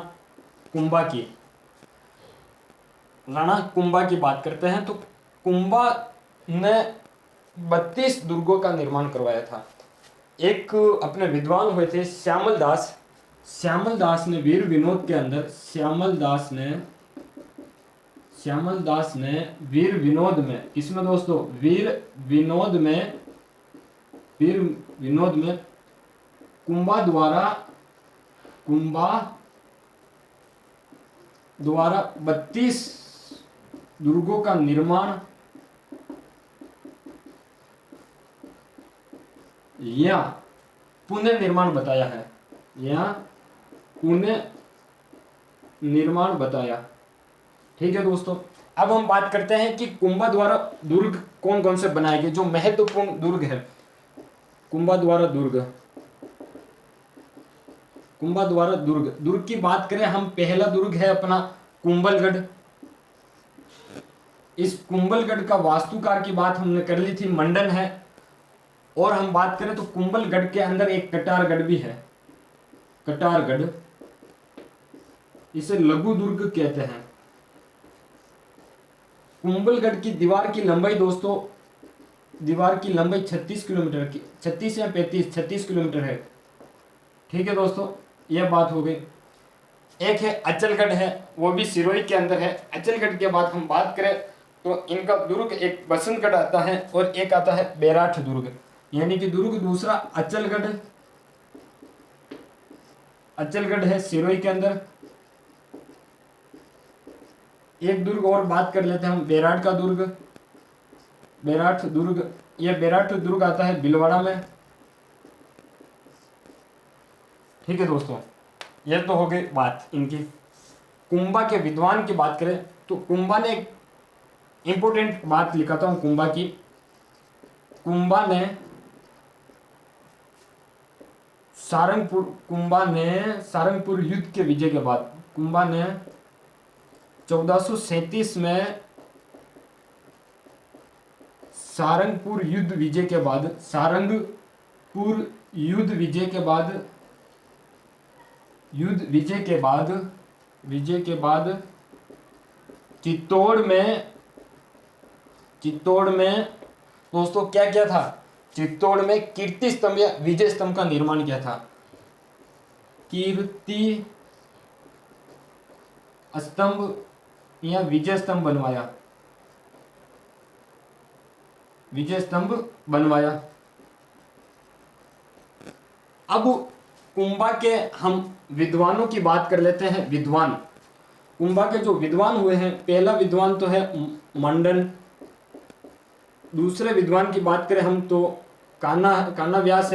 कुंभा की। राणा कुंभा की बात करते हैं। तो कुंभा ने 32 दुर्गों का निर्माण करवाया था। एक अपने विद्वान हुए थे श्यामल दास। श्यामल दास ने वीर विनोद के अंदर श्यामल दास ने वीर विनोद में, किसमें दोस्तों, वीर विनोद में कुंभा द्वारा 32 दुर्गों का निर्माण या पुनः निर्माण बताया है, या पुनः निर्माण बताया। ठीक है दोस्तों, अब हम बात करते हैं कि कुंभा द्वारा दुर्ग कौन कौन से बनाए गए, जो महत्वपूर्ण दुर्ग है। कुंभा द्वारा दुर्ग की बात करें हम, पहला दुर्ग है अपना कुंभलगढ़। इस कुंभलगढ़ का वास्तुकार की बात हमने कर ली थी, मंडन है। और हम बात करें तो कुंभलगढ़ के अंदर एक कटारगढ़ भी है, कटारगढ़, इसे लघु दुर्ग कहते हैं। कुंभलगढ़ की दीवार की लंबाई दोस्तों, दीवार की लंबाई 36 किलोमीटर की, 36 या 36 किलोमीटर है। ठीक है दोस्तों, यह बात हो गई। एक है अचलगढ़ है, वो भी सिरोही के अंदर है। अचलगढ़ के बाद हम बात करें तो इनका दुर्ग एक बसंतगढ़ आता है और एक आता है बैराठ दुर्ग, यानी कि दुर्ग दूसरा अचलगढ़ है सिरोही के अंदर। एक दुर्ग और बात कर लेते हैं हम, बैराठ का दुर्ग, बैराठ दुर्ग, यह बैराठ दुर्ग आता है भीलवाड़ा में। ठीक है दोस्तों, यह तो हो गई बात इनकी। कुंभा के विद्वान की बात करें तो कुंभा ने एक इंपोर्टेंट बात लिखाता हूं कुंभा की। कुंभा ने सारंगपुर युद्ध के विजय के बाद, कुंभा ने 1437 में सारंगपुर युद्ध विजय के बाद चित्तौड़ में दोस्तों क्या किया था, चित्तौड़ में कीर्ति स्तंभ या विजय स्तंभ का निर्माण किया था। कीर्ति स्तंभ या विजय स्तंभ बनवाया। अब कुंभा के हम विद्वानों की बात कर लेते हैं। विद्वान, कुंभा के जो विद्वान हुए हैं, पहला विद्वान तो है मंडन। दूसरे विद्वान की बात करें हम तो कान्हा व्यास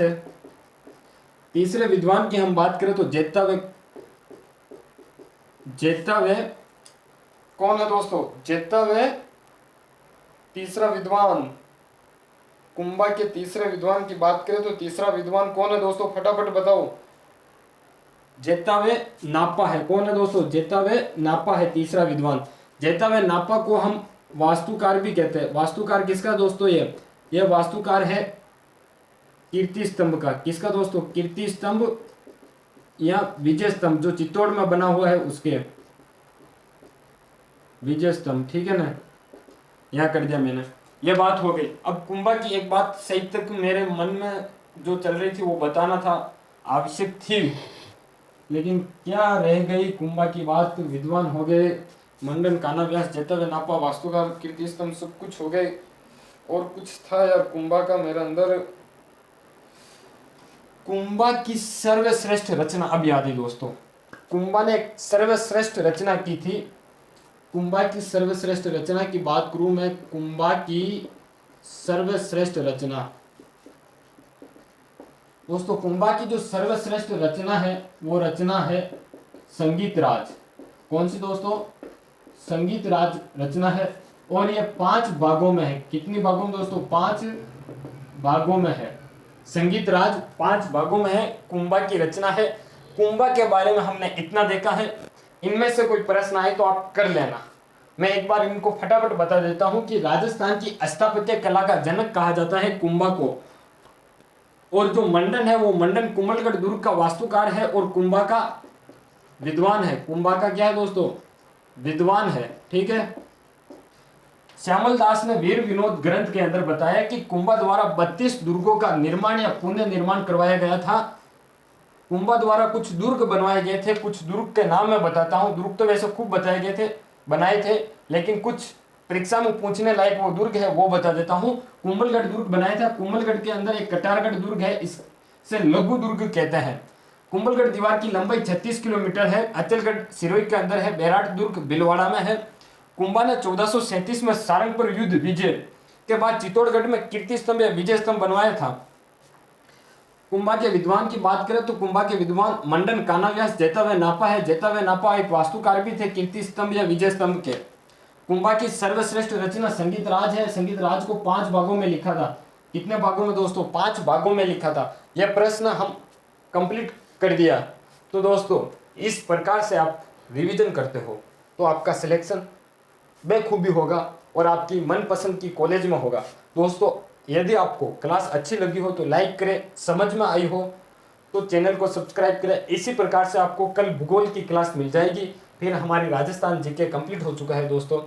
है। तीसरे विद्वान की हम बात करें तो जेतावे कौन है दोस्तों, जेतावे तीसरा विद्वान। कुंभा के तीसरे विद्वान की बात करें तो तीसरा विद्वान कौन है दोस्तों, फटाफट बताओ। जेतावे नापा है। कौन है दोस्तों, जेतावे नापा है तीसरा विद्वान। जेतावे नापा को हम वास्तुकार भी कहते हैं। वास्तुकार किसका दोस्तों, ये वास्तुकार है कीर्ति स्तंभ का। किसका दोस्तों, कीर्ति स्तंभ या विजय स्तंभ, जो चित्तौड़ में बना हुआ है उसके विजय स्तंभ। ठीक है ना, यह कर दिया मैंने, ये बात हो गई। अब कुंभा की एक बात सही तक मेरे मन में जो चल रही थी वो बताना था, आवश्यक थी, लेकिन क्या रह गई कुंभा की बात। विद्वान हो गए, मंडन, कान्हा व्यास, जेतावे नापा, वास्तुकार, कीर्ति स्तंभ, सब कुछ हो गए। और कुछ था यार कुंभा का मेरे अंदर। कुंभा की सर्वश्रेष्ठ रचना अब याद है दोस्तों। कुंभा ने एक सर्वश्रेष्ठ रचना की थी। कुंभा की सर्वश्रेष्ठ रचना की बात करूं मैं, कुंभा की सर्वश्रेष्ठ रचना दोस्तों, कुंभा की जो सर्वश्रेष्ठ रचना है वो रचना है संगीत राज। कौन सी दोस्तों, संगीत राज रचना है। और ये 5 भागों में है। कितनी भागों में दोस्तों, 5 भागों में है। संगीत राज 5 भागों में है, कुंभा की रचना है। कुंभा के बारे में हमने इतना देखा है। इनमें से कोई प्रश्न आए तो आप कर लेना। मैं एक बार इनको फटाफट बता देता हूं कि राजस्थान की स्थापत्य कला का जनक कहा जाता है कुंभा को, और जो मंडन है वो मंडन कुंभलगढ़ दुर्ग का वास्तुकार है और कुंभा का विद्वान है। कुंभा का क्या है दोस्तों? विद्वान है। ठीक है। श्यामल दास ने वीर विनोद ग्रंथ के अंदर बताया कि कुंभा द्वारा 32 दुर्गों का निर्माण या पुनः निर्माण करवाया गया था। कुंभा द्वारा कुछ दुर्ग बनवाए गए थे, कुछ दुर्ग के नाम मैं बताता हूं। दुर्ग तो वैसे खूब बताए गए थे, बनाए थे, लेकिन कुछ परीक्षा में पूछने लायक वो दुर्ग है वो बता देता हूं। कुंभलगढ़ दुर्ग बनाया था। कुंभलगढ़ के अंदर एक कटारगढ़ दुर्ग है, इसे लघु दुर्ग कहते हैं। कुंभलगढ़ दीवार की लंबाई 36 किलोमीटर है। अचलगढ़ सिरोही के अंदर है। बैराट दुर्ग भीलवाड़ा में है। कुंभा ने 1437 में सारंगपुर युद्ध विजय के बाद चित्तौड़गढ़ में कीर्ति स्तंभ या विजय स्तंभ बनवाया था। कुंभा के विद्वान की बात करें तो कुंभा के विद्वान मंडन कानाव्यास जैतावे नापा है। जैतावे नापा एक वास्तुकार भी थे कीर्ति स्तंभ या विजय स्तंभ के। कुंभा की सर्वश्रेष्ठ रचना संगीत राज है। संगीत राज को 5 भागों में लिखा था। कितने भागों में दोस्तों? 5 भागों में लिखा था। यह प्रश्न हम कंप्लीट कर दिया। तो दोस्तों इस प्रकार से आप रिवीजन करते हो तो आपका सिलेक्शन बेखूबी होगा और आपकी मनपसंद की कॉलेज में होगा। दोस्तों यदि आपको क्लास अच्छी लगी हो तो लाइक करें, समझ में आई हो तो चैनल को सब्सक्राइब करें। इसी प्रकार से आपको कल भूगोल की क्लास मिल जाएगी। फिर हमारी राजस्थान जीके कंप्लीट हो चुका है। दोस्तों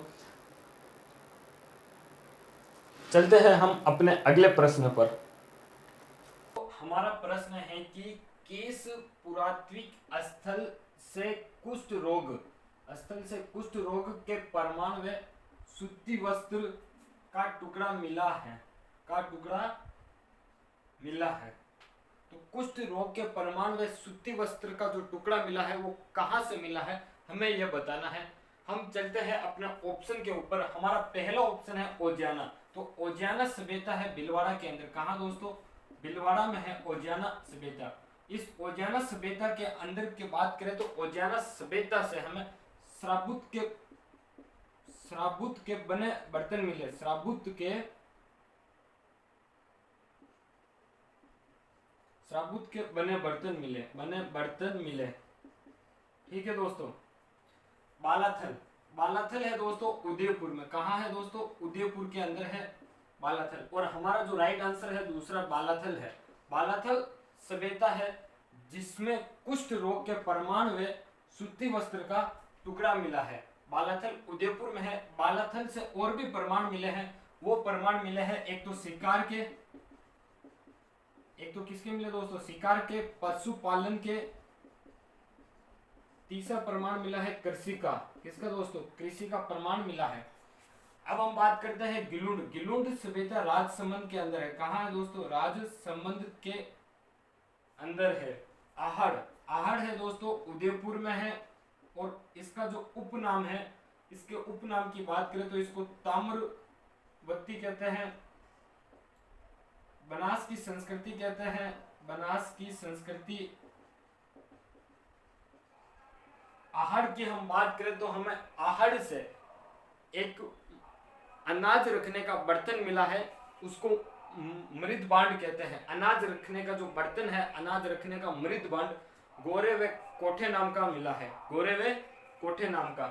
चलते हैं हम अपने अगले प्रश्न पर। तो हमारा प्रश्न है कि किस पुरातात्विक स्थल से कुष्ठ रोग के प्रमाण में सूती वस्त्र का टुकड़ा मिला है? तो कुष्ठ रोग के प्रमाण में सूती वस्त्र का जो टुकड़ा मिला है वो कहां से मिला है, हमें यह बताना है। हम चलते हैं अपना ऑप्शन के ऊपर। हमारा पहला ऑप्शन है ओजियाना। तो ओजियाना सभ्यता है भीलवाड़ा के अंदर। कहां दोस्तों? भीलवाड़ा में है ओजियाना सभ्यता। इस ओजियाना सभ्यता के अंदर की बात करें तो ओजियाना सभ्यता से हमें श्राबुत के बने बर्तन मिले। श्राबुत के बने बर्तन मिले। ठीक है दोस्तों। बालाथल है दोस्तों उदयपुर में। कहाँ है दोस्तों? उदयपुर के अंदर है बालाथल। और हमारा जो राइट आंसर है दूसरा बालाथल है। बालाथल सभ्यता है जिसमें कुष्ठ रोग के प्रमाण में सूती वस्त्र का टुकड़ा मिला है। बालाथल उदयपुर में है। बालाथल से और भी प्रमाण मिले हैं। वो प्रमाण मिले हैं एक तो शिकार के, एक तो किसके मिले दोस्तों? शिकार के, पशुपालन के। तीसरा प्रमाण मिला है कृषि का। किसका दोस्तों? कृषि का प्रमाण मिला है। अब हम बात करते हैं गिलुंड सभ्यता राजसमंद के अंदर है। कहाँ है दोस्तों? राजसमंद के अंदर है। आहड़ है दोस्तों उदयपुर में है। और इसका जो उपनाम है, इसके उपनाम की बात करें तो इसको ताम्रवती कहते हैं, बनास की संस्कृति कहते हैं। बनास की संस्कृति। आहड़ की हम बात करें तो हमें आहड़ से एक अनाज रखने का बर्तन मिला है, उसको मृद बांड कहते हैं। अनाज रखने का जो बर्तन है, अनाज रखने का मृद बांड गोरे व कोठे नाम का मिला है। गोरे व कोठे नाम का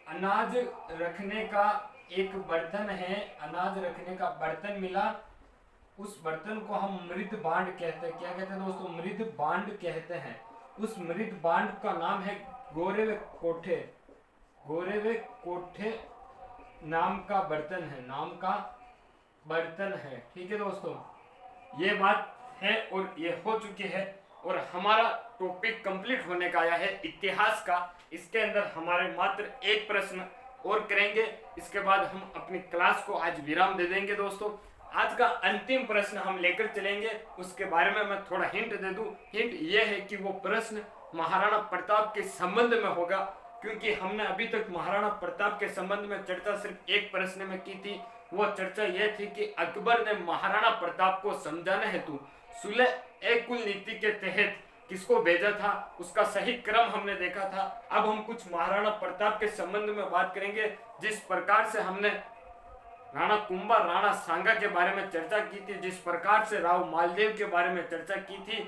अनाज रखने का एक बर्तन है। अनाज रखने का बर्तन मिला, उस बर्तन को हम मृद बांड कहते हैं। क्या कहते हैं दोस्तों? मृद बांड कहते हैं। उस मृद बांड का नाम है गोरे व कोठे। गोरे व कोठे नाम का बर्तन है। ठीक है दोस्तों, ये बात है और ये हो चुकी है। और हमारा टॉपिक कंप्लीट होने का आया है इतिहास का। इसके अंदर हमारे मात्र एक प्रश्न और करेंगे, इसके बाद हम अपनी क्लास को आज विराम दे देंगे। दोस्तों आज का अंतिम प्रश्न हम लेकर चलेंगे, उसके बारे में मैं थोड़ा हिंट दे दूं। हिंट ये है कि वो प्रश्न महाराणा प्रताप के संबंध में होगा, क्योंकि हमने अभी तक महाराणा प्रताप के संबंध में चर्चा सिर्फ एक प्रश्न में की थी। वो चर्चा यह थी कि अकबर ने महाराणा प्रताप को समझाने हेतु सुलह-ए-कुल नीति के तहत किसको भेजा था, उसका सही क्रम हमने देखा था। अब हम कुछ महाराणा प्रताप के संबंध में बात करेंगे। जिस प्रकार से हमने राणा कुंभा, राणा सांगा के बारे में चर्चा की थी, जिस प्रकार से राव मालदेव के बारे में चर्चा की थी,